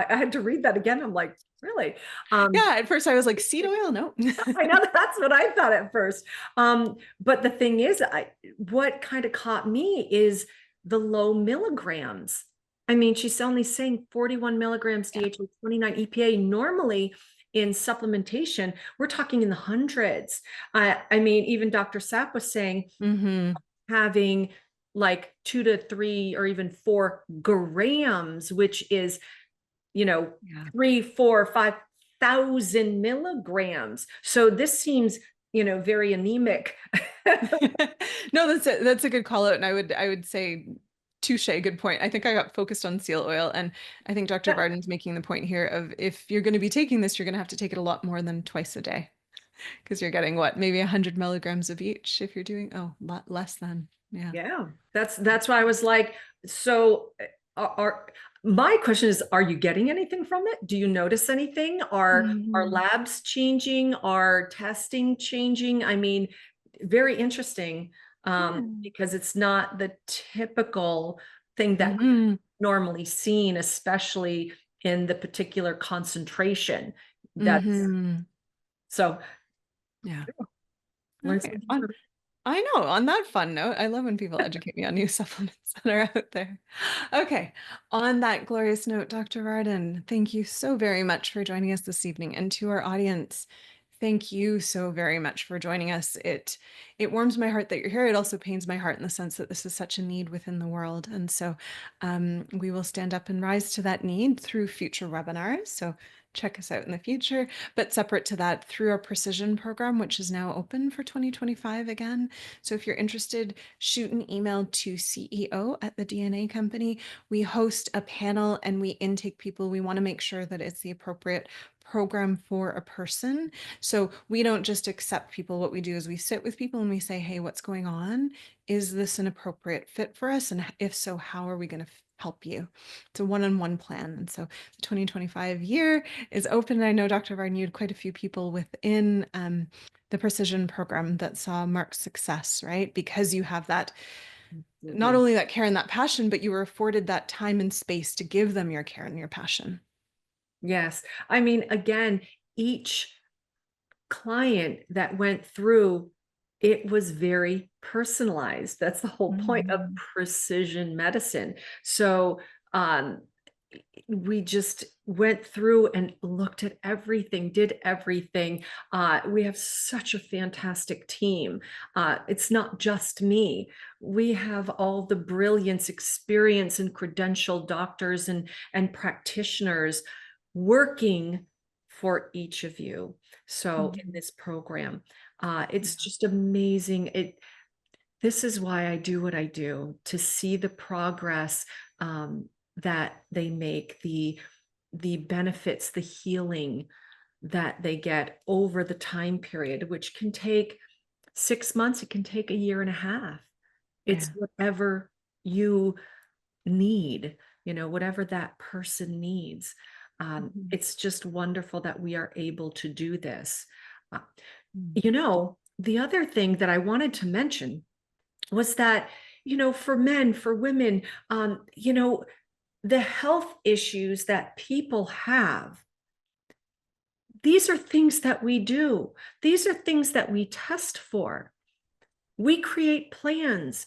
had to read that again. I'm like, really? Yeah, at first I was like, seed oil? No. I know that's what I thought at first. But the thing is, what kind of caught me is the low milligrams. I mean, she's only saying 41 milligrams Yeah. DHA, 29 EPA. Normally in supplementation, we're talking in the hundreds. I mean, even Dr. Sapp was saying having like 2 to 3 or even 4 grams, which is, Yeah. 3, 4, 5,000 milligrams. So this seems, very anemic. No, that's a good call out, and I would say touche, good point. I think I got focused on seal oil, and I think Dr. Varden's making the point here of, if you're going to be taking this, you're going to have to take it a lot more than twice a day, because you're getting what, maybe 100 milligrams of each if you're doing, lot less than. Yeah. Yeah, that's why I was like, so my question is, are you getting anything from it? Do you notice anything? Are labs changing? Are testing changing? I mean, very interesting, because it's not the typical thing that normally seen, especially in the particular concentration. That's so. Yeah. Learn Okay. something new. I know. On that fun note, I love when people educate me on new supplements that are out there. Okay. On that glorious note, Dr. Varden, thank you so very much for joining us this evening. And to our audience, thank you so very much for joining us. It warms my heart that you're here. It also pains my heart in the sense that this is such a need within the world. And so we will stand up and rise to that need through future webinars. So check us out in the future. But separate to that, through our Precision program, which is now open for 2025 again. So if you're interested, shoot an email to CEO at the DNA company. We host a panel and we intake people. We want to make sure that it's the appropriate program for a person. So we don't just accept people. What we do is we sit with people and we say, hey, what's going on? Is this an appropriate fit for us? And if so, how are we going to help you? It's a one-on-one plan. And so the 2025 year is open. And I know, Dr. Varden, you had quite a few people within the Precision program that saw marked success, right? Because you have that not only that care and that passion, but you were afforded that time and space to give them your care and your passion. Yes. I mean, again, each client that went through, it was very personalized. That's the whole point of precision medicine. So we just went through and looked at everything, did everything. We have such a fantastic team. It's not just me. We have all the brilliance, experience, and credentialed doctors and practitioners working for each of you. So in this program, it's just amazing. This is why I do what I do, to see the progress that they make, the benefits, the healing that they get over the time period, which can take 6 months, it can take a year and a half. It's whatever you need, whatever that person needs. It's just wonderful that we are able to do this. The other thing that I wanted to mention was that, for men, for women, the health issues that people have, these are things that we do. These are things that we test for. We create plans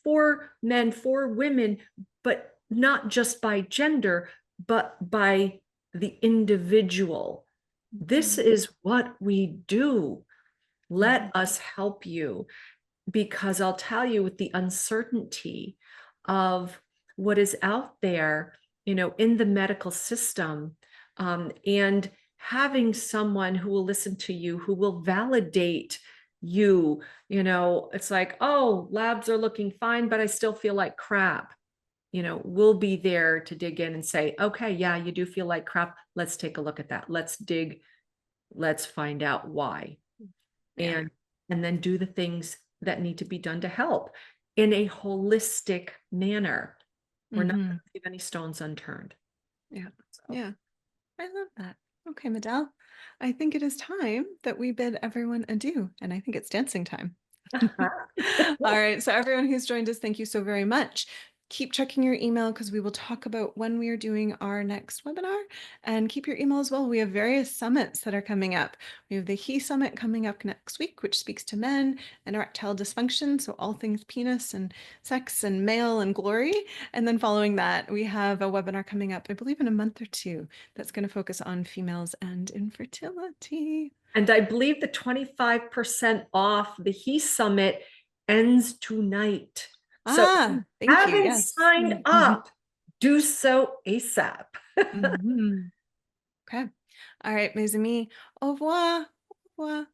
for men, for women, but not just by gender, but by the individual. This is what we do. Let us help you, because I'll tell you, with the uncertainty of what is out there, in the medical system, and having someone who will listen to you, who will validate you, it's like, oh, labs are looking fine, but I still feel like crap. We'll be there to dig in and say, okay, yeah, you do feel like crap. Let's take a look at that. Let's dig. Let's find out why. And then do the things that need to be done to help in a holistic manner. We're not going to leave any stones unturned. Yeah. Yeah. I love that. Okay, Medell, I think it is time that we bid everyone adieu, and I think it's dancing time. All right. So everyone who's joined us, thank you so very much. Keep checking your email, because we will talk about when we are doing our next webinar, and keep your email as well. We have various summits that are coming up. We have the HE Summit coming up next week, which speaks to men and erectile dysfunction. So all things penis and sex and male and glory. And then following that, we have a webinar coming up, I believe in a month or two, that's going to focus on females and infertility. And I believe the 25% off the HE Summit ends tonight. So thank you. having Yes. signed up, do so ASAP. Okay. All right, mes amis. Au revoir. Au revoir.